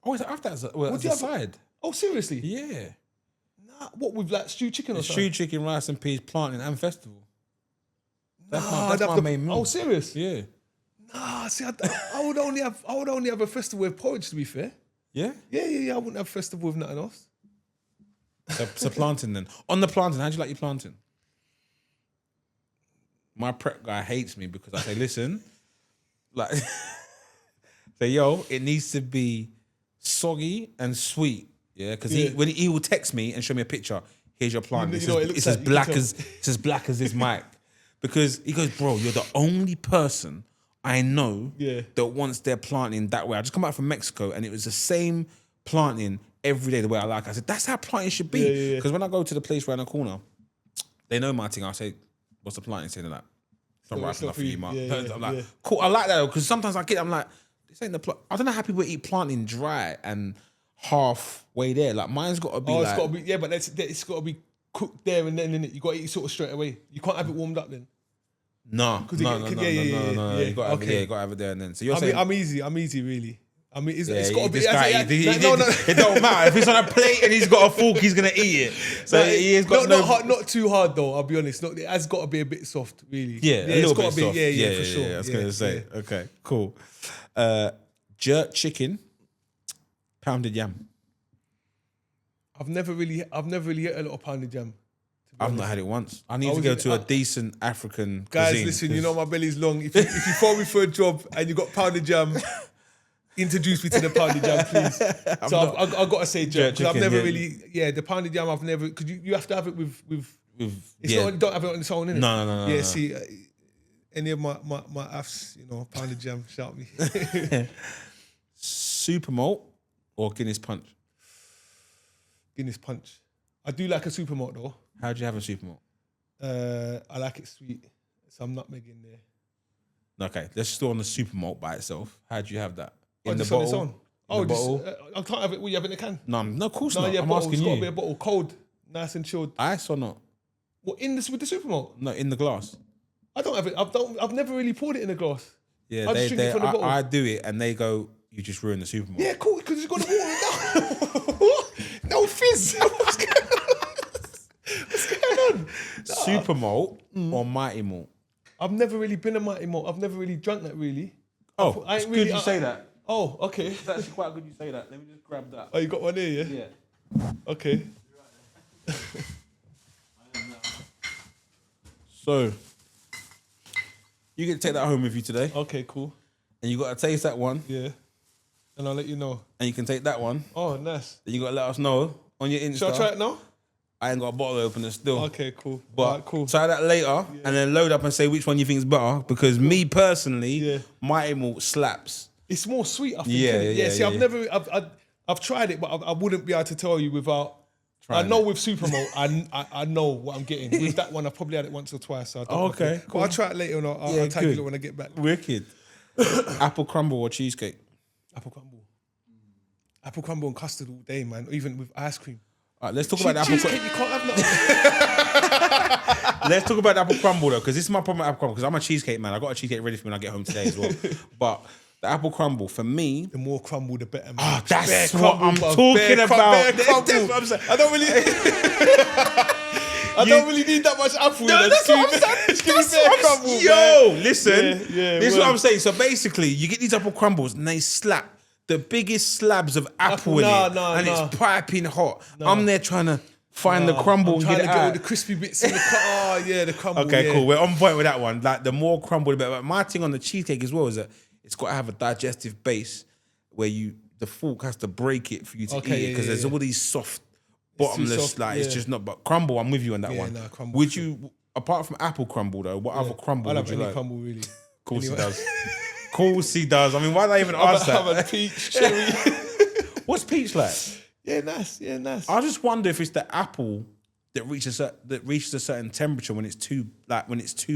Oh, is it after as a, well, Would as you a have- side? Oh, seriously? Yeah. Nah, what with like stewed chicken or something? Stewed chicken, rice and peas, planting and festival. That's Nah, my, I'd that's have my main meal. Oh, serious? Yeah. Nah, see, I would only have a festival with porridge. To be fair. Yeah? Yeah. I wouldn't have a festival with nothing else. So planting then. On the planting, how do you like your planting? My prep guy hates me because I say, listen, like, say, yo, it needs to be soggy and sweet. Yeah, because when he will text me and show me a picture, here's your plant. You know what it looks It's as like, black you can as black as this mic. Because he goes, bro, you're the only person I know that wants their planting that way. I just come back from Mexico and it was the same planting every day the way I like it. I said, that's how planting should be. Because when I go to the place around the corner, they know my thing. I'll say, what's the planting saying like? It's not ripe enough for you, man. I'm like, cool, I like that because sometimes I get, I'm like, this ain't the plant. I don't know how people eat planting dry and halfway there. Like mine's got to be It's got to be but it's got to be cooked there and then innit? You got to eat it sort of straight away. You can't have it warmed up then. No. You got to have it there and then. So you're saying I'm easy really. I mean, it's got to be. No. It don't matter if it's on a plate and he's got a fork, he's gonna eat it. So he has got not too hard though. I'll be honest. It has got to be a bit soft, really. Yeah, a little it's got bit to be. soft. Yeah, for sure. I was gonna say. Okay, cool. Jerk chicken, pounded yam. I've never really had a lot of pounded jam. I've not had it once. I need to go to a decent African Guys, cuisine. listen, you know my belly's long. If you phone me for a job and you got pounded jam, introduce me to the pounded jam, please. So I've got to say jam because I've never the pounded jam I've never, because you have to have it with it's not, you don't have it on its own, innit? No. Yeah, see, any of my AFs, pounded jam, shout me. Super malt or Guinness punch? Guinness punch. I do like a super malt though. How do you have a super malt? I like it sweet. Some nutmeg in there. Okay, let's just do on the super malt by itself. How do you have that? In the bottle? On its own. In the bottle? I can't have it. What you have in a can? No, of course not. Yeah, I'm bottle. asking It's got to be you. a bottle, cold, nice and chilled. Ice or not? What with the super malt? No, in the glass. I don't have it. I've never really poured it in a glass. Yeah, I just drink it from the bottle. I do it and they go, you just ruined the super malt. Yeah, cool, because it's got to water it down. No fizz. What's going on? Super malt or mighty malt? I've never really been a mighty malt. I've never really drunk that really. Oh, I it's ain't good really, you say that. Oh, okay. It's actually quite good you say that. Let me just grab that. Oh, you got one here, yeah? Yeah. Okay. So, you get to take that home with you today. Okay, cool. And you got to taste that one. Yeah. And I'll let you know. And you can take that one. Oh, nice. Then you got to let us know on your Insta. Shall I try it now? I ain't got a bottle opener still. Okay, cool. But Alright, cool. try that later and then load up and say which one you think is better. Because me personally, Mighty Malt slaps. It's more sweet, I think. Yeah. See, I've tried it, but I wouldn't be able to tell you without. I know with Super Malt, I know what I'm getting. With that one, I've probably had it once or twice. So I don't Okay, But I'll try it later and I'll tag you when I get back. Wicked. Apple crumble or cheesecake? Apple crumble. Apple crumble and custard all day, man. Or even with ice cream. All right, let's talk about the apple crumble. You can't have nothing. Let's talk about the apple crumble though, because this is my problem with apple crumble. Because I'm a cheesecake man. I got a cheesecake ready for me when I get home today as well. But the apple crumble for me, The more crumble, the better, man. oh, that's Bare what crumble, I'm bruv. talking Bare about. crumble. That's what I'm saying. I don't really. I don't really need that much apple. No, that's what I'm saying. Just give me That's bare what I'm crumble, saying. man. Yo, listen. Yeah, this is well. what I'm saying. So basically, you get these apple crumbles and they slap the biggest slabs of apple in it, and it's piping hot. I'm there trying to find the crumble I'm and trying get to it get all out. the crispy bits in the Oh, yeah, the crumble. Okay, yeah. cool. We're on point with that one. Like the more crumble, the better. But my thing on the cheesecake as well is that it's got to have a digestive base where the fork has to break it for you to eat it because there's all these soft, bottomless. soft, it's just not. But crumble, I'm with you on that one. Nah, crumble. Would you, apart from apple crumble though, what other crumble I would love you any like? crumble, really. Of course he does. Of course he does. I mean, why did I even ask that? I'm a peach, cherry. What's peach like? Yeah, nice. I just wonder if it's the apple that reaches a certain temperature when it's too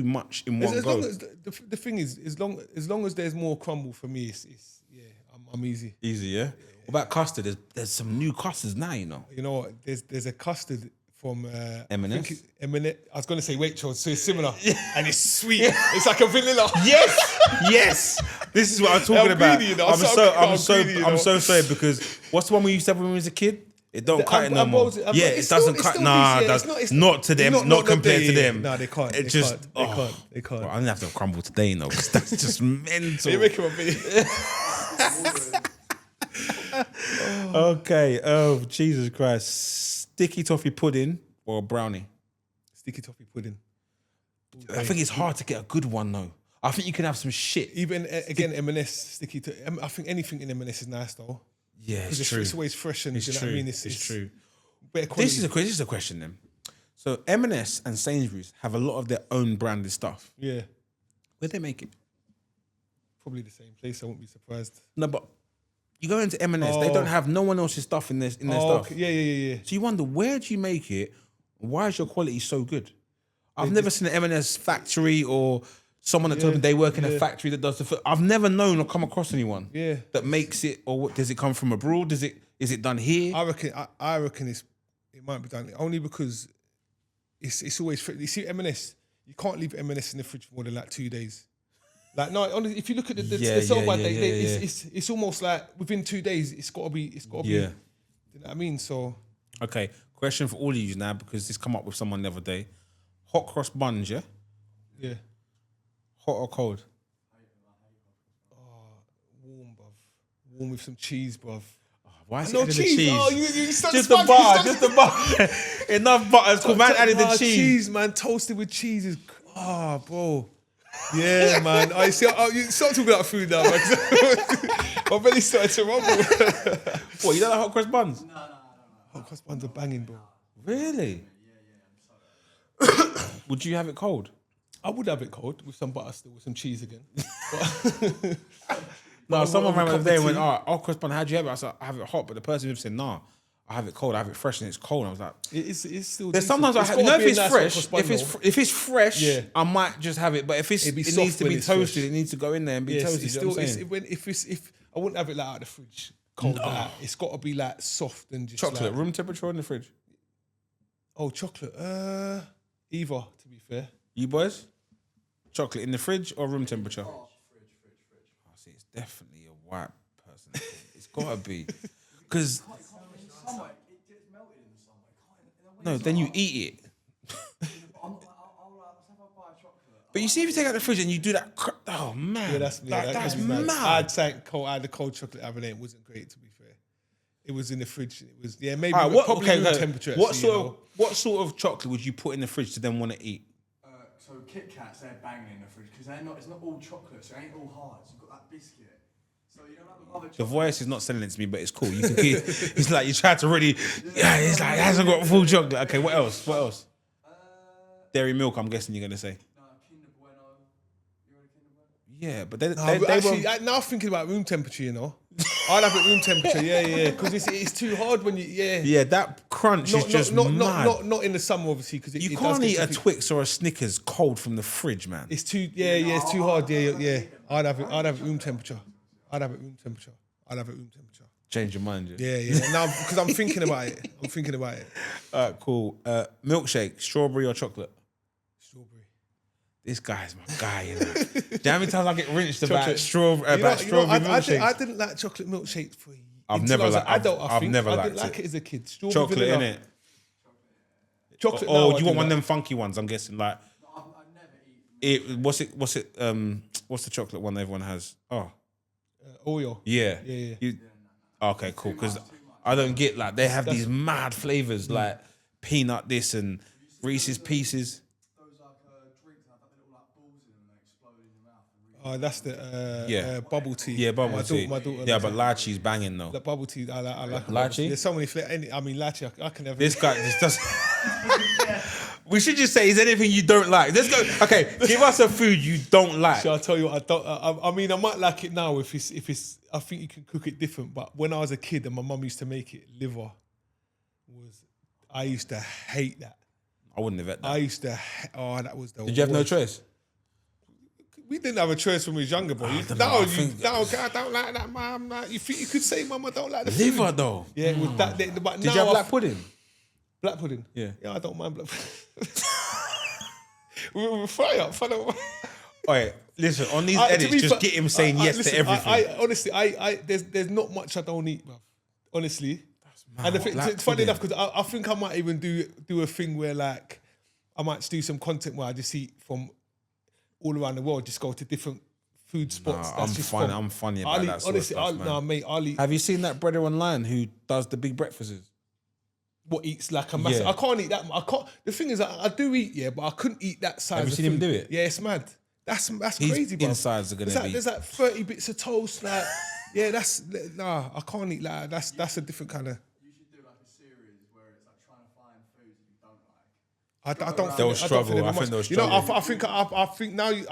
much in one As go. long as the thing is, as long as there's more crumble for me, I'm easy. Easy, yeah? What about custard? There's some new custards now, you know. You know what? There's a custard from M&S? I was going to say Waitrose, so it's similar and it's sweet. It's like a vanilla. Yes. This is what I'm talking I'm about. greedy, you know. I'm I'm so sorry because what's the one we used to have when we was a kid? It don't cut it no more. It doesn't cut. Nah, it does not to them. Not compared to them. No, they can't. It just they can't. Bro, I'm gonna have to crumble today, you know. 'Cause that's just mental. You're making my video. Okay. Oh, Jesus Christ. Sticky toffee pudding or a brownie? Sticky toffee pudding. I think it's hard to get a good one though. I think you can have some shit. Even again, M&S sticky. I think anything in M&S is nice though. Yeah, it's true. It's always fresh and It's you know true. what I mean. It's true. Better quality. This is a question then. So M&S and Sainsbury's have a lot of their own branded stuff. Yeah, Where they make it? probably the same place. I won't be surprised. No, but you go into M&S, they don't have no one else's stuff in their stuff. Okay. Yeah. So you wonder, where do you make it? Why is your quality so good? I've never seen an M&S factory or someone that told me they work in a factory that does the food. I've never known or come across anyone that makes it, or does it come from abroad? Is it done here? I reckon it might be done only because it's always you see M&S. You can't leave M&S in the fridge for more than like 2 days. Like no, honestly, if you look at the sell by date, it's almost like within 2 days it's got to be. You know what I mean? So Okay, question for all of you now because this come up with someone the other day. Hot cross buns, yeah? yeah. Hot or cold? Warm, bruv. Warm with some cheese, bruv. Why is No it added the cheese. cheese? Oh, you started Just the sparking, butter, you just the butter. Enough butter. It's cool. Man added the cheese. Cheese, man. Toasted with cheese is... bro. Yeah, man. You start talking about food now, man. My belly started to rumble. What, you don't like hot cross buns? No. Hot cross buns are banging, bro. Really? Yeah, I'm sorry. Would you have it cold? I would have it cold with some butter still, with some cheese again. No, someone ran cup the of other day and tea. went, hot cross bun, how'd you have it? I said, I have it hot, but the person said, nah, I have it cold, I have it fresh and it's cold. And I was like, It's still there's decent. sometimes It's if gotta be a it's nice fresh, hot cross bun, though. if it's fresh, Yeah. I might just have it. But if It'd be it soft needs to when be it's toasted, fresh. it needs to go in there and be Yes, toasted. it's You know still, what I'm saying? if I wouldn't have it like out of the fridge cold, like, it's got to be like soft and just Chocolate, like, room temperature or in the fridge? Oh, chocolate. Either, to be fair. You boys? Chocolate in the fridge or room temperature? Oh, fridge. I see, it's definitely a white person. It's gotta be. Because, In the summer, it gets melted in the summer. no, then you eat it. I'll say if I buy a chocolate. But you see, if you take out the fridge and you do that, oh man, Yeah, that's that's mad. mad. I had the cold chocolate the other day. It wasn't great, to be fair. It was in the fridge. It was maybe All right, probably room temperature. What actually, what sort of chocolate would you put in the fridge to then want to eat? So Kit Kats, they're banging in the fridge because it's not all chocolate, so it ain't all hard. So you've got that biscuit. So you don't have other chocolate. The voice is not selling it to me, but it's cool. You can hear, it's like you tried to really, it's like it hasn't got full chocolate. Okay, what else? Dairy milk, I'm guessing you're gonna say. No, Kinder Bueno. You want a Kinder Bueno? Yeah, but they Actually, won't. now thinking about room temperature, you know, I'd have it room temperature. Yeah, because it's too hard when you Yeah, that crunch is just not in the summer, obviously, because you can't eat a Twix or a Snickers cold from the fridge, man. It's too it's too hard. Yeah. I'd have it room temperature. I'll have it room temperature. Change your mind. Yeah. Now, because I'm thinking about it. All right, cool. Milkshake, strawberry or chocolate? Strawberry. This guy's my guy, you know. Do you know how many times I get rinsed about Chocolate. strawberry milkshakes? I didn't like chocolate milkshakes for years. I've never liked I didn't liked like it as a kid. Chocolate, innit? Chocolate. Oh, you want one of them funky ones? I'm guessing like. I've never eaten. What's the chocolate one everyone has? Oh, Oreo. yeah. Yeah. Okay, cool. Because I don't get like they have these mad flavors like peanut this and Reese's Pieces. Those drinks have like little balls in them that explode in your mouth. Oh, that's the bubble tea. Yeah, bubble tea. My daughter Yeah, but lychee's banging though. the bubble tea. I like Lychee? There's so many flavors. I mean, lychee. I can never. This guy just does. We should just say, is anything you don't like? Let's go. Okay, give us a food you don't like. Shall I tell you what I don't? I mean, I might like it now if it's. I think you can cook it different. But when I was a kid and my mum used to make it, liver I used to hate that. I wouldn't have had that. I used to. That was the. Did you have no worst. choice? We didn't have a choice when we was younger, bro. I don't know, I don't like that, mum. Like, you think you could say, mum, I don't like the food. Liver though. Yeah, it was that. But Did you have black pudding? Black pudding? Yeah. Yeah, I don't mind black pudding. We'll fry up. Alright, listen, on these edits, just get him saying yes to everything. Honestly, there's not much I don't eat, bro. Honestly. And it's funny pudding. enough, because I think I might even do a thing where, like, I might do some content where I just eat from all around the world, just go to different food spots. I'm funny about that sort of stuff, man. Mate, I'll eat. Have you seen that brother online who does the big breakfasts? What eats like a massive? Yeah. I can't eat that. I can't. The thing is, I do eat, yeah, but I couldn't eat that size. Have you of seen him food. do it? Yeah, it's mad. That's His crazy, bro. insides are gonna be. There's like 30 bits of toast, like yeah. I can't eat like that. That's a different kind of. You should do like a series where it's like trying to find foods that you don't like. I don't. They'll think, struggle. I much. think they'll You know, struggle.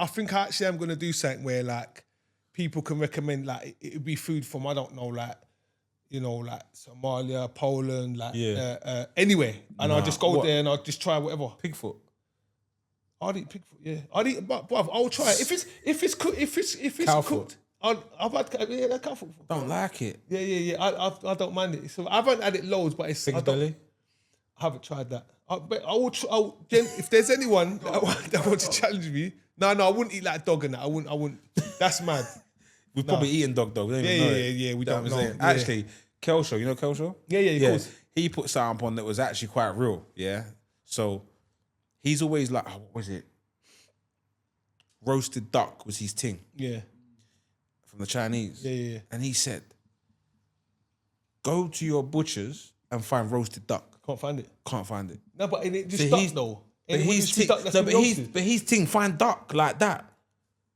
I think I actually am gonna do something where like people can recommend like it'd be food from I don't know like. You know, like Somalia, Poland, like anywhere, and I'll just go there and I'll just try whatever. Pigfoot. I'd eat pigfoot, yeah. I'd eat, but bruv, I'll try it. If it's cooked, if it's Cow cooked, I've had that cow foot. Don't like it. Yeah. I don't mind it. So I haven't had it loads, but it's. Pig's belly. I haven't tried that. But I will. If there's anyone that wants to challenge me, no, I wouldn't eat like a dog and that. I wouldn't. That's mad. We've probably eaten dog. We don't even know it. Yeah. We You know don't what know. I'm saying? Yeah. Actually, Kelshaw, you know Kelshaw? Yeah, of course. He put something on that was actually quite real, yeah? So he's always like, what was it? Roasted duck was his thing. Yeah. From the Chinese. Yeah. And he said, go to your butchers and find roasted duck. Can't find it. Can't find it. No, but it just So duck though. But he's his thing, find duck like that.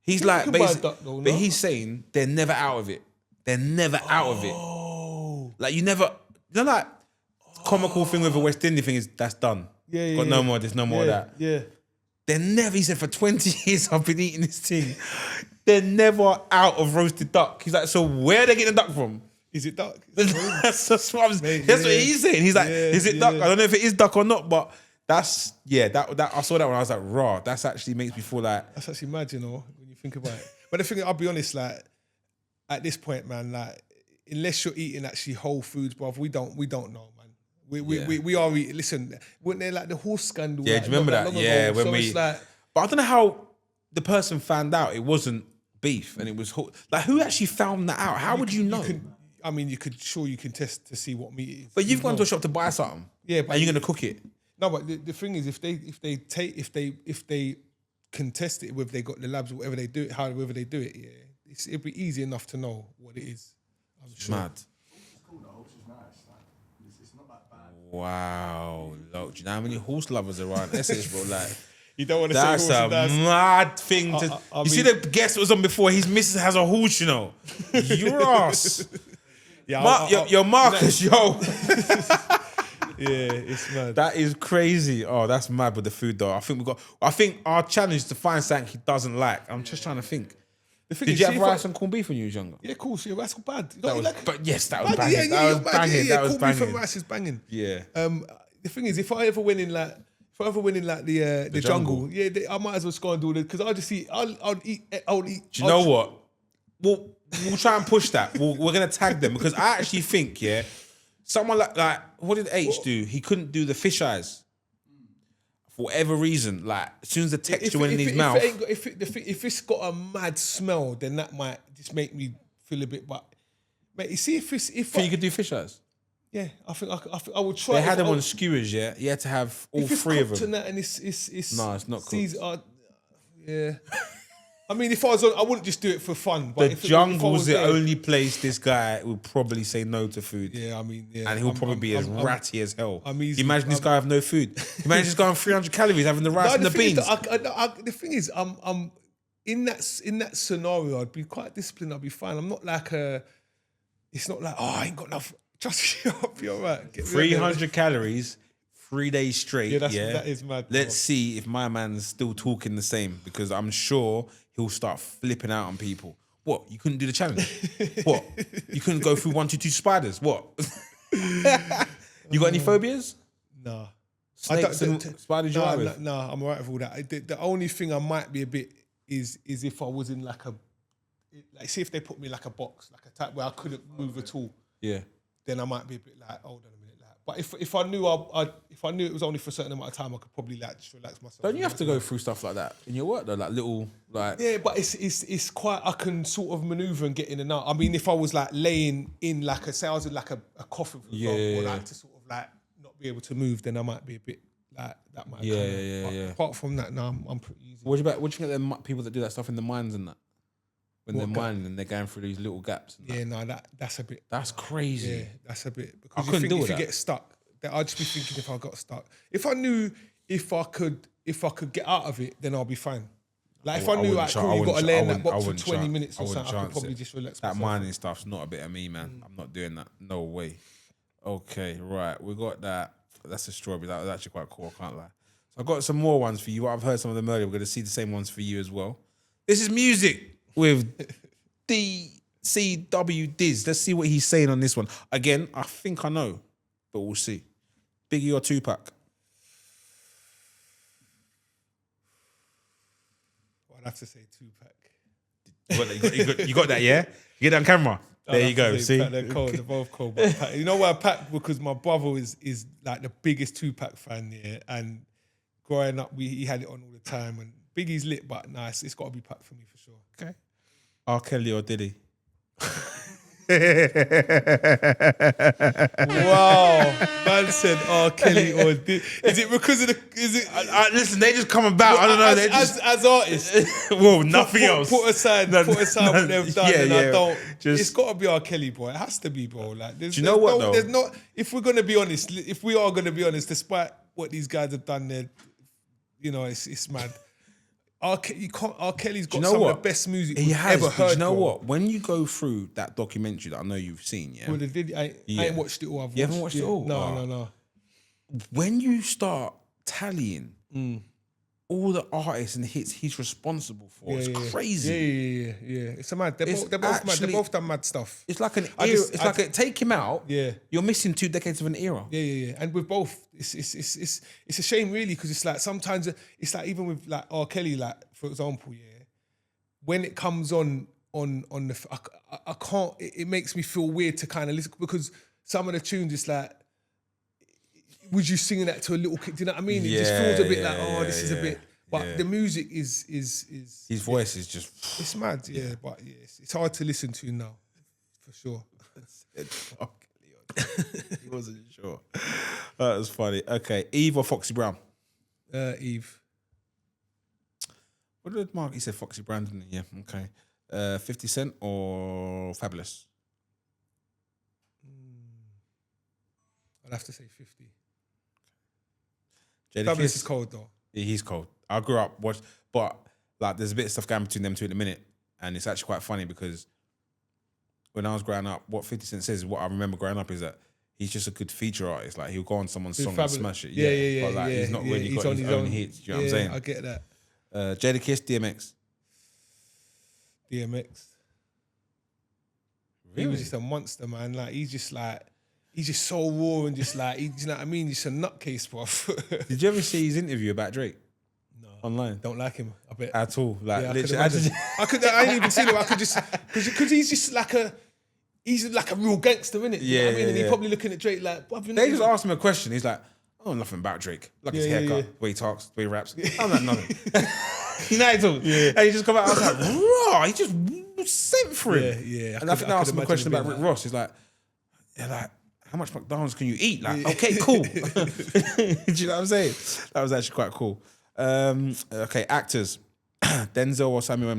He's You like, can buy basically, duck though, but no? he's saying they're never out of it. They're never out of it. Like you never, you know, like comical thing with a West Indian thing is that's done. Yeah. Got no more of this, no more of that. Yeah. They're never, he said, for 20 years I've been eating this thing. They're never out of roasted duck. He's like, so where are they getting the duck from? Is it duck? That's what what yeah. he's saying. He's like, is it duck? yeah. I don't know if it is duck or not, but that's, that I saw that when I was like, raw. That's actually makes me feel like. That's actually mad, you know, when you think about it. But the thing, I'll be honest, like, at this point, man, like, unless you're eating actually whole foods, bruv, we don't know, man. We are eating, listen, weren't there like the horse scandal? Yeah, like, do you remember not that? long Yeah, ago? when So we. it's like, But I don't know how the person found out it wasn't beef and it was like who actually found that out? How would you know? You could test to see what meat it is. But you've gone to a shop to buy something. Yeah, but and you're gonna cook it. No, but the thing is, if they can test it, whether they got the labs or whatever they do it, however they do it, yeah, it'd be easy enough to know what it is. I'm sure. Mad. It's cool though, which is nice. Like, it's not that bad. Wow. Look, do you know how many horse lovers are around Essex, bro? Like, You don't want to say that's horse a and that's mad thing to. I you see mean- the guest that was on before? His missus has a horse, you know. Your ass. yeah, Your Marcus, yo. yeah, it's mad. That is crazy. Oh, that's mad with the food though. I think our challenge is to find something he doesn't like. I'm just trying to think. The thing Did is, you see have if rice and corned beef when you was younger? Yeah, cool. See, that's bad. That was, but yes, that was Bad, banging. That was banging. That was corned beef and banging. rice is banging. Yeah. The thing is, if I ever win in like the jungle, yeah, I might as well just go and do it because I'll just eat. I'll eat. Do you know what? Well, we'll try and push that. We're gonna tag them because I actually think, yeah, someone like what did H do? He couldn't do the fish eyes for whatever reason. Like as soon as the texture went in his mouth, if it's got a mad smell, then that might just make me feel a bit. But mate, you see, if you could do fish eyes. Yeah, I think I would try. They had them on skewers, yeah. You had to have all three of them. And it's no, it's not cooked. Yeah. I mean, if I was on, I wouldn't just do it for fun. But the jungle's the only place this guy would probably say no to food. Yeah, I mean, yeah. And he'll probably be as ratty as hell. Imagine this guy have no food. Imagine this guy on 300 calories having the rice and the beans. The thing is, I'm in that scenario, I'd be quite disciplined. I'd be fine. I'm not like it's not like, I ain't got enough. Just I'll be all right. 300 calories, 3 days straight. Yeah, that is mad. Let's see if my man's still talking the same because I'm sure he'll start flipping out on people. What? You couldn't do the challenge? What? You couldn't go through 1, 2, 2 spiders? What? You got any phobias? No. Snakes and spiders you're right with? No, I'm all right with all that. The only thing I might be a bit is if I was in like see if they put me like a box, like a type where I couldn't move at all. Yeah. Then I might be a bit like, hold on a minute. But if I knew it was only for a certain amount of time, I could probably like just relax myself. Don't you have to go through stuff like that in your work though? Like little like yeah, but it's quite. I can sort of maneuver and get in and out. I mean, if I was like laying in like say I was in like a coffin, for example, or like to sort of like not be able to move, then I might be a bit like that. Might yeah. Apart from that, no, I'm pretty easy. What do you think of the people that do that stuff in the mines and that? When they're mining and they're going through these little gaps. Yeah, no, that's a bit. That's crazy. Yeah, that's a bit. Because I couldn't do if that. you get stuck, I'd just be thinking if I got stuck. If I knew if I could get out of it, then I'll be fine. Like if I knew like, cool, you got to lay in that box for 20 minutes or something, I could probably just relax that myself. mining stuff's not a bit of me, man. I'm not doing that. No way. Okay, right. We got that. That's a strawberry. That was actually quite cool. I can't lie. So I've got some more ones for you. I've heard some of them earlier. We're going to see the same ones for you as well. This is music with CWDIZZ. Let's see what he's saying on this one. Again, I think I know, but we'll see. Biggie or Tupac? Well, I'd have to say Tupac. You got that, yeah? You get that on camera? There you go. See? They're cold. They're both cold. But you know why Pac? Because my brother is like the biggest Tupac fan, yeah. And growing up, he had it on all the time. And Biggie's lit, but nice. It's got to be Pac for me for sure. Okay. R. Kelly or Diddy? Wow, man said R. Kelly or Diddy. Is it because of the? Is it? Listen, they just come about. I don't know. As artists. Well, nothing else. Put aside what they've done. Yeah. I don't. It's got to be R. Kelly, boy. It has to be, bro. Like, do you know what though? There's not. If we are going to be honest, despite what these guys have done, there, you know, it's mad. R. Kelly's got some of the best music we've ever heard. Do you know what? When you go through that documentary that I know you've seen, yeah. Well, I ain't watched it all. You haven't watched it all? No. When you start tallying all the artists and hits he's responsible for, it's crazy. Yeah. It's a mad. They're both mad. They both done mad stuff. It's like an era. Take him out. Yeah. You're missing 2 decades of an era. Yeah. And with both, it's a shame really because it's like sometimes it's like even with like R. Kelly, like for example, yeah, when it comes on the I can't. It makes me feel weird to kind of listen because some of the tunes it's like. Was you singing that to a little kid? Do you know what I mean? It just feels a bit like, this is a bit. But the music is his voice is just. It's mad, yeah. But it's hard to listen to now, for sure. He wasn't sure. That was funny. Okay, Eve or Foxy Brown? Eve. What did Mark? He said Foxy Brown, didn't he? Yeah. Okay. 50 Cent or Fabulous? I'd have to say 50. Fabulous is cold though. Yeah, he's cold. I grew up but like there's a bit of stuff going between them two in a minute, and it's actually quite funny because when I was growing up, what 50 Cent says, what I remember growing up is that he's just a good feature artist. Like he'll go on someone's song and smash it. Yeah. But like he's not really got his own hits. Do you know what I'm saying? I get that. Jadakiss, DMX. DMX. Really? He was just a monster, man. Like he's just so raw and just like, you know what I mean? Just a nutcase, bro. Did you ever see his interview about Drake? No. Online? Don't like him. I bet. at all. Like Yeah, I could literally, imagine. I ain't even seen him. I could just because he's just like a real gangster, innit? You know what I mean? And he's probably looking at Drake like, they just asked him a question. He's like, I don't know nothing about Drake. Like his haircut, the way he talks, the way he raps. I'm like nothing. You know what I mean? And he just come out. I was like, raw. He just sent for him. Yeah. And I think they asked him a question about Rick Ross. He's like, how much McDonald's can you eat? Like, okay, cool. Do you know what I'm saying? That was actually quite cool. Okay, actors. Denzel or Samuel L.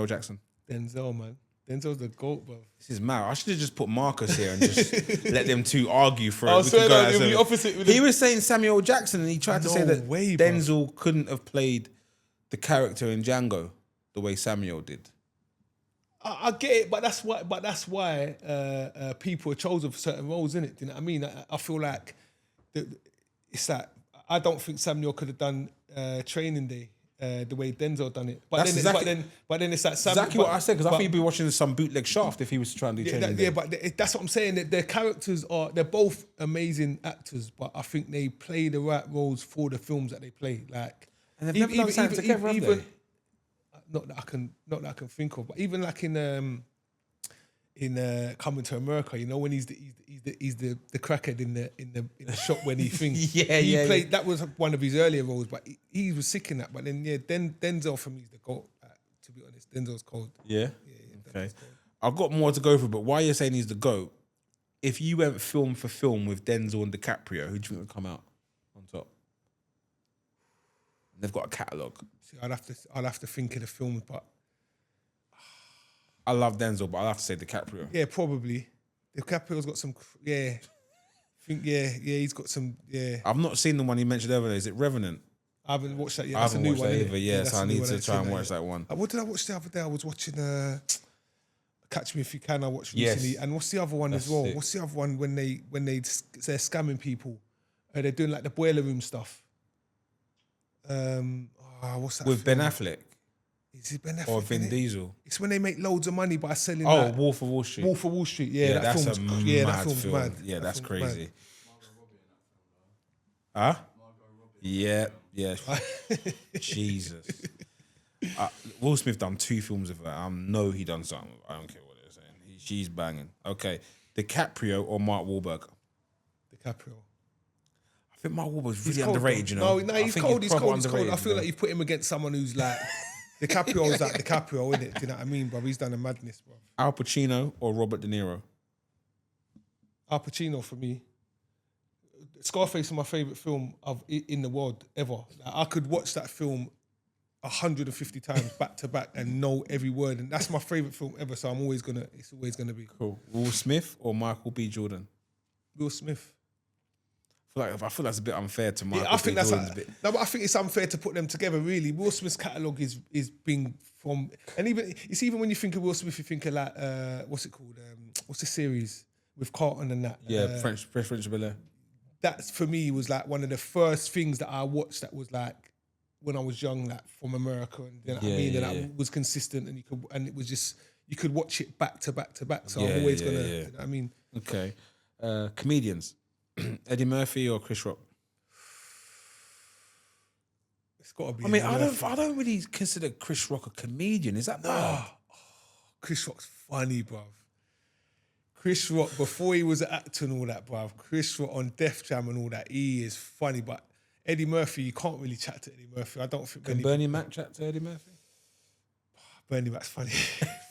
Jackson? Denzel, man. Denzel's the GOAT, bro. This is mad. I should have just put Marcus here and just let them two argue for it. I swear that it'll be opposite. He was saying Samuel Jackson and he tried to say that way, bro. Denzel couldn't have played the character in Django the way Samuel did. I get it, but that's why people are chosen for certain roles, innit? Do you know what I mean? I feel like it's like I don't think Samuel could have done Training Day the way Denzel done it. But then it's like Samuel, exactly what I said, because I think he'd be watching some bootleg Shaft if he was trying to do Training Day. Yeah, but that's what I'm saying. That their characters they're both amazing actors, but I think they play the right roles for the films that they play. Like, and they've never done something together, have they? Not that I can think of, but even like in Coming to America, you know, when he's the crackhead in the shop when he thinks he played. That was one of his earlier roles, but he was sick in that. But then Denzel for me is the GOAT. To be honest, Denzel's cold. Yeah. Okay. I've got more to go through, but why you're saying he's the GOAT? If you went film for film with Denzel and DiCaprio, who do you think would come out on top? They've got a catalogue. See, I'll have to think of the films, but I love Denzel, but I'll have to say DiCaprio. Yeah, probably. DiCaprio's got some. Yeah, he's got some. Yeah, I've not seen the one he mentioned earlier. Is it Revenant? I haven't watched that yet. I haven't watched that either. Yeah, so I need to try and watch that one. What did I watch the other day? I was watching Catch Me If You Can. I watched recently, and what's the other one as well? Sick. What's the other one when they're scamming people? They're doing like the boiler room stuff. What's that? With film? Ben Affleck? Is it Ben Affleck? Or Vin Diesel? It's when they make loads of money by selling. Wolf of Wall Street. Wolf of Wall Street. Yeah, that that's film's, that film's mad. Yeah, that's crazy. Huh? Yeah. Jesus. Will Smith done 2 films with her. I know he done something. I don't care what they're saying. She's banging. Okay. DiCaprio or Mark Wahlberg? DiCaprio. I think Mark Wahlberg's really underrated, you know. No, he's cold. He's cold. I feel like you put him against someone who's like DiCaprio's like DiCaprio, isn't it? Do you know what I mean, bro? He's done a madness, bro. Al Pacino or Robert De Niro? Al Pacino for me. Scarface is my favourite film in the world ever. Like, I could watch that film 150 times back to back and know every word, and that's my favourite film ever. So it's always gonna be cool. Will Smith or Michael B. Jordan? Will Smith. I feel that's a bit unfair to Michael. I think B. that's but I think it's unfair to put them together. Really, Will Smith's catalogue is being from, and even when you think of Will Smith, you think of like what's it called? What's the series with Carlton and that? Yeah, Fresh Prince of Bel-Air. That for me was like one of the first things that I watched. That was like when I was young, like from America, and you know what I mean, and that was consistent, and it was just you could watch it back to back to back. So I'm always gonna. You know what I mean, okay, comedians. Eddie Murphy or Chris Rock? It's got to be. I mean, I don't really consider Chris Rock a comedian. Is that bad? Chris Rock's funny, bruv. Chris Rock, before he was an actor and all that, bruv. Chris Rock on Def Jam and all that, he is funny. But Eddie Murphy, you can't really chat to Eddie Murphy. I don't think. Can Bernie Mac chat to Eddie Murphy? Bernie Mac's funny.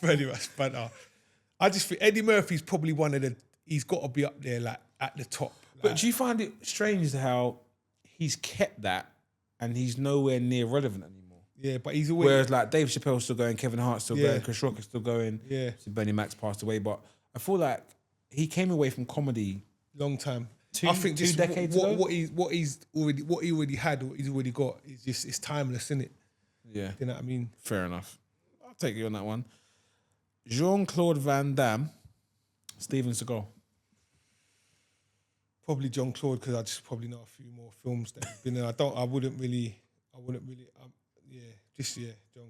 Bernie Mac's funny. I just think Eddie Murphy's probably one of the. He's got to be up there, like at the top. But do you find it strange how he's kept that and he's nowhere near relevant anymore? Yeah, but he's always... Whereas like Dave Chappelle's still going, Kevin Hart's still going, Chris Rock is still going. Yeah. So Bernie Mac's passed away. But I feel like he came away from comedy... Long time. I think two decades ago? What he already had, what he's already got, is just, it's timeless, isn't it? Yeah. You know what I mean? Fair enough. I'll take you on that one. Jean-Claude Van Damme, Steven Seagal. Probably John Claude, because I just probably know a few more films that have been there. I wouldn't really, John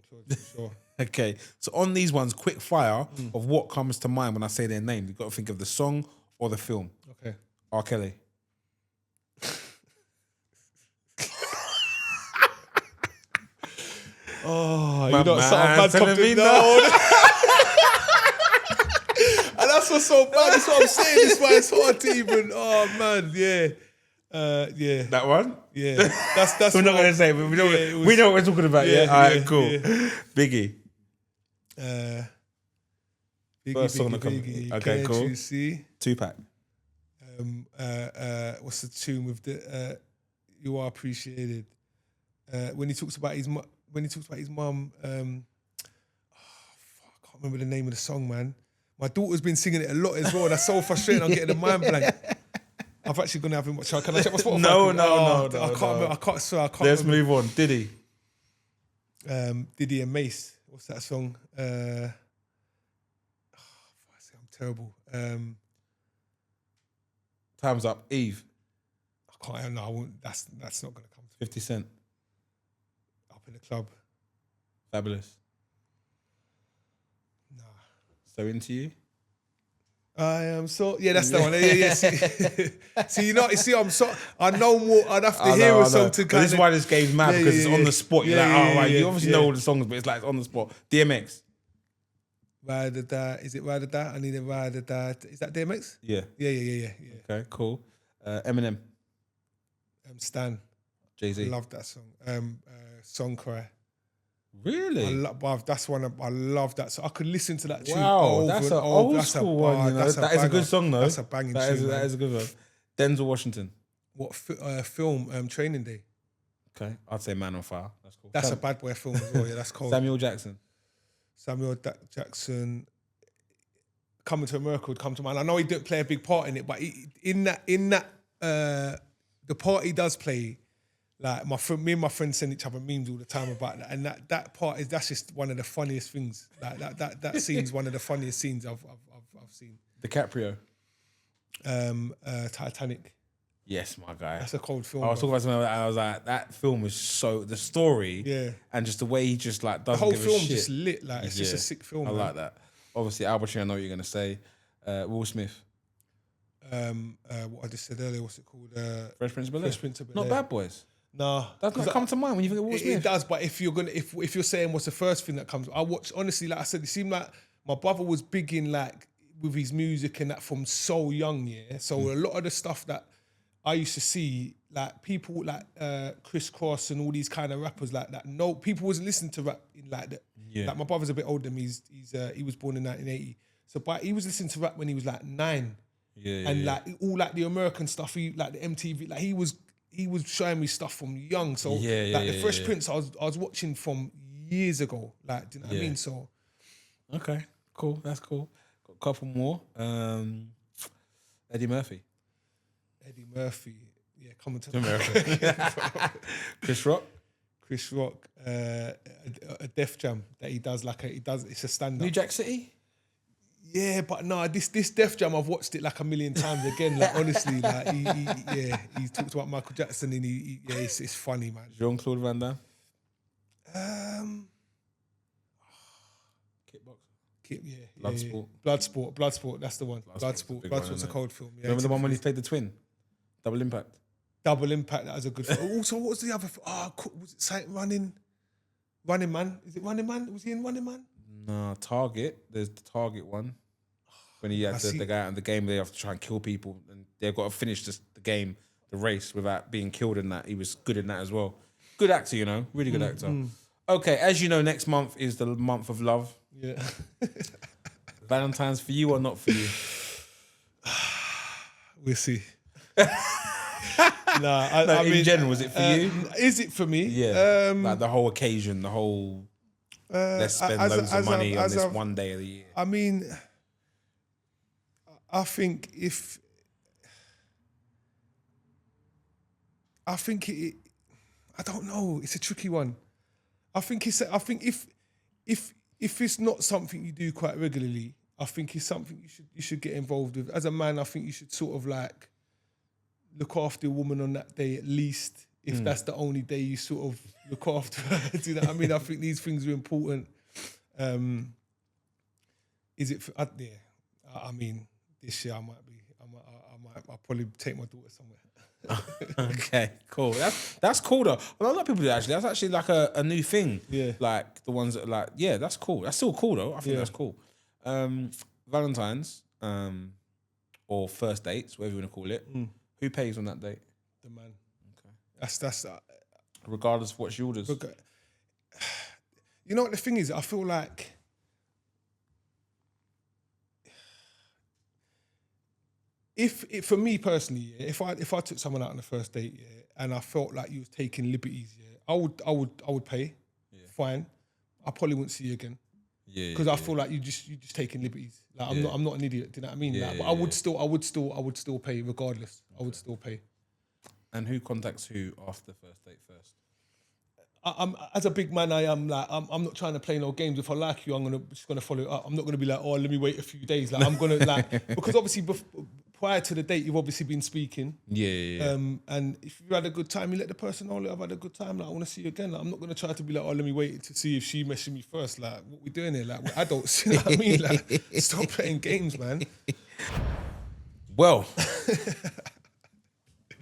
Claude for sure. Okay, so on these ones, quick fire of what comes to mind when I say their name. You've got to think of the song or the film. Okay. R. Kelly. Oh, My you know, man's something bad come telling to me no. And that's what's so bad. That's what I'm saying. This why it's hard to even. Oh man, yeah, yeah, That one? yeah. That's. We're not what- going to say, but we know, yeah, it was- we know what we're talking about. Yeah. yeah, All right, yeah, cool. yeah. Biggie. Biggie, First song that Biggie, comes- Biggie. okay, Can't cool. you see? Tupac. What's the tune with the "You Are Appreciated"? When he talks about his mum. I can't remember the name of the song, man. My daughter's been singing it a lot as well, and that's so frustrating. I'm getting a mind blank. I've actually gone to have him watch. Can I check my Spotify? No, I can't remember. I can't swear. I can't. Let's remember. move on. Diddy. Diddy and Mace. What's that song? I'm terrible. Time's up. Eve. I can't. No, I won't. That's not gonna come. 50 Cent. Up in the club. Fabulous. Nah. So Into You. I am so. Yeah, that's the one. Yeah. See, I'm so. I know more. I'd have to hear a song to But kind this is why this game's mad, because it's on the spot. You're like, oh, right, you obviously know all the songs, but it's like on the spot. DMX. Ride or Die. Is it Ride or Die? I need a Ride or Die. Is that DMX? Yeah. Yeah. Okay, cool. Eminem. Stan. Jay-Z. I love that song. Song Cry. Really? That's one I love that. So I could listen to that tune. Wow, over that's and an over. old That's school bar. one. You know? That's That is a banger. good song, though. That's a banging tune. That is a good one. Denzel Washington. What film? Training Day. Okay, I'd say Man on Fire. That's cool. That's a bad boy film as well. Yeah, that's cold. Samuel Jackson. Jackson. Coming to America would come to mind. I know he didn't play a big part in it, but in that the part he does play, like me and my friends send each other memes all the time about that, and that part that's just one of the funniest things. Like that scene's one of the funniest scenes I've seen. DiCaprio. Titanic. Yes, my guy. That's a cold film. I was talking about something like that. I was like, that film is so, the story, Yeah. and just the way he just like doesn't the whole give a film shit. just lit. Like it's just a sick film. I man. like that. Obviously, Albertine, I know what you're gonna say. Will Smith. What I just said earlier. What's it called? Fresh Prince of Bel-Air. Fresh Prince of Not Bel-Air. Bad Boys. No, That's not come to mind when you think of Will It Smith. does, but if you're saying what's the first thing that comes, I watch honestly. Like I said, it seemed like my brother was big in like with his music and that from so young. Yeah, so a lot of the stuff that I used to see, like people like Chris Cross and all these kind of rappers like that. No, people wasn't listening to rap in like that. Yeah. Like my brother's a bit older than me. He was born in 1980, so but he was listening to rap when he was like 9. And like all like the American stuff, like the MTV, like he was showing me stuff from young. So like the Fresh Prince, I was watching from years ago. Like, do you know what I mean? So okay, cool. That's cool. Got a couple more. Eddie Murphy. Yeah, coming to America. Chris Rock. A Def Jam that he does it's a stand up. New Jack City. Yeah, but no, this Def Jam I've watched it like a million times again. Like honestly, like he talked about Michael Jackson and it's funny, man. Jean-Claude Van Damme. Bloodsport. That's the one. Bloodsport's a cold film. Yeah, Remember the one when he played the twin? Double Impact. Double Impact. That was a good film. Also, what was the other? Was it something Running Man? Is it Running Man? Was he in Running Man? No, Target. There's the Target one. When he had the guy out in the game, they have to try and kill people, and they've got to finish the game, the race, without being killed in that. He was good in that as well. Good actor, you know, really good actor. Okay, as you know, next month is the month of love. Yeah. Valentines for you or not for you? We'll see. I mean, in general, is it for you? Is it for me? Yeah. Like the whole occasion, the whole let's spend loads of money on this one day of the year. I mean, I think I don't know. It's a tricky one. I think if it's not something you do quite regularly, I think it's something you should get involved with. As a man, I think you should sort of like look after a woman on that day at least, if that's the only day you sort of look after her. Do you know what I mean? I think these things are important. Is it? I mean, this year I might I'll probably take my daughter somewhere. Okay, cool. That's cool though. Well, a lot of people do actually. That's actually like a new thing. Yeah. Like the ones that are like, yeah, that's cool. That's still cool though. I think that's cool. Valentines, or first dates, whatever you want to call it. Who pays on that date? The man. Okay. That's Regardless of what she orders. You know what the thing is? I feel like for me personally, if I took someone out on the first date, and I felt like you was taking liberties, I would pay. Yeah. Fine. I probably wouldn't see you again. Yeah. Because I feel like you just taking liberties. Like I'm not an idiot. Do you know what I mean? Yeah, like, but I would still pay regardless. I would still pay. And who contacts who after the first date first? I'm as a big man, I'm not trying to play no games. If I like you, I'm just gonna follow it up. I'm not gonna be like, oh, let me wait a few days. Like I'm gonna like because obviously prior to the date, you've obviously been speaking. Yeah. And if you had a good time, you let the person know, I've had a good time. Like I want to see you again. Like I'm not gonna try to be like, oh, let me wait to see if she messaged me first. Like what we doing here? Like we're adults. You know what I mean? Like stop playing games, man. Well,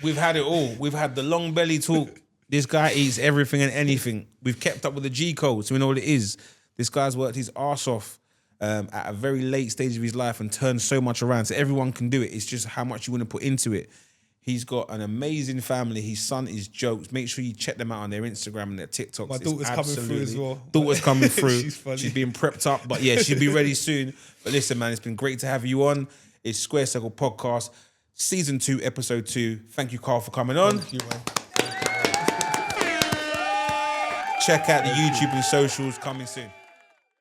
we've had it all. We've had the long belly talk. This guy eats everything and anything. We've kept up with the G code, so we know what it is. This guy's worked his arse off at a very late stage of his life and turned so much around. So everyone can do it. It's just how much you want to put into it. He's got an amazing family. His son is jokes. Make sure you check them out on their Instagram and their TikToks. My daughter's coming through as well. Daughter's coming through. She's funny. She's being prepped up, but yeah, she'll be ready soon. But listen, man, it's been great to have you on. It's Square Circle Podcast, Season 2, Episode 2. Thank you, Carl, for coming on. Thank you, man. Check out the YouTube and socials coming soon.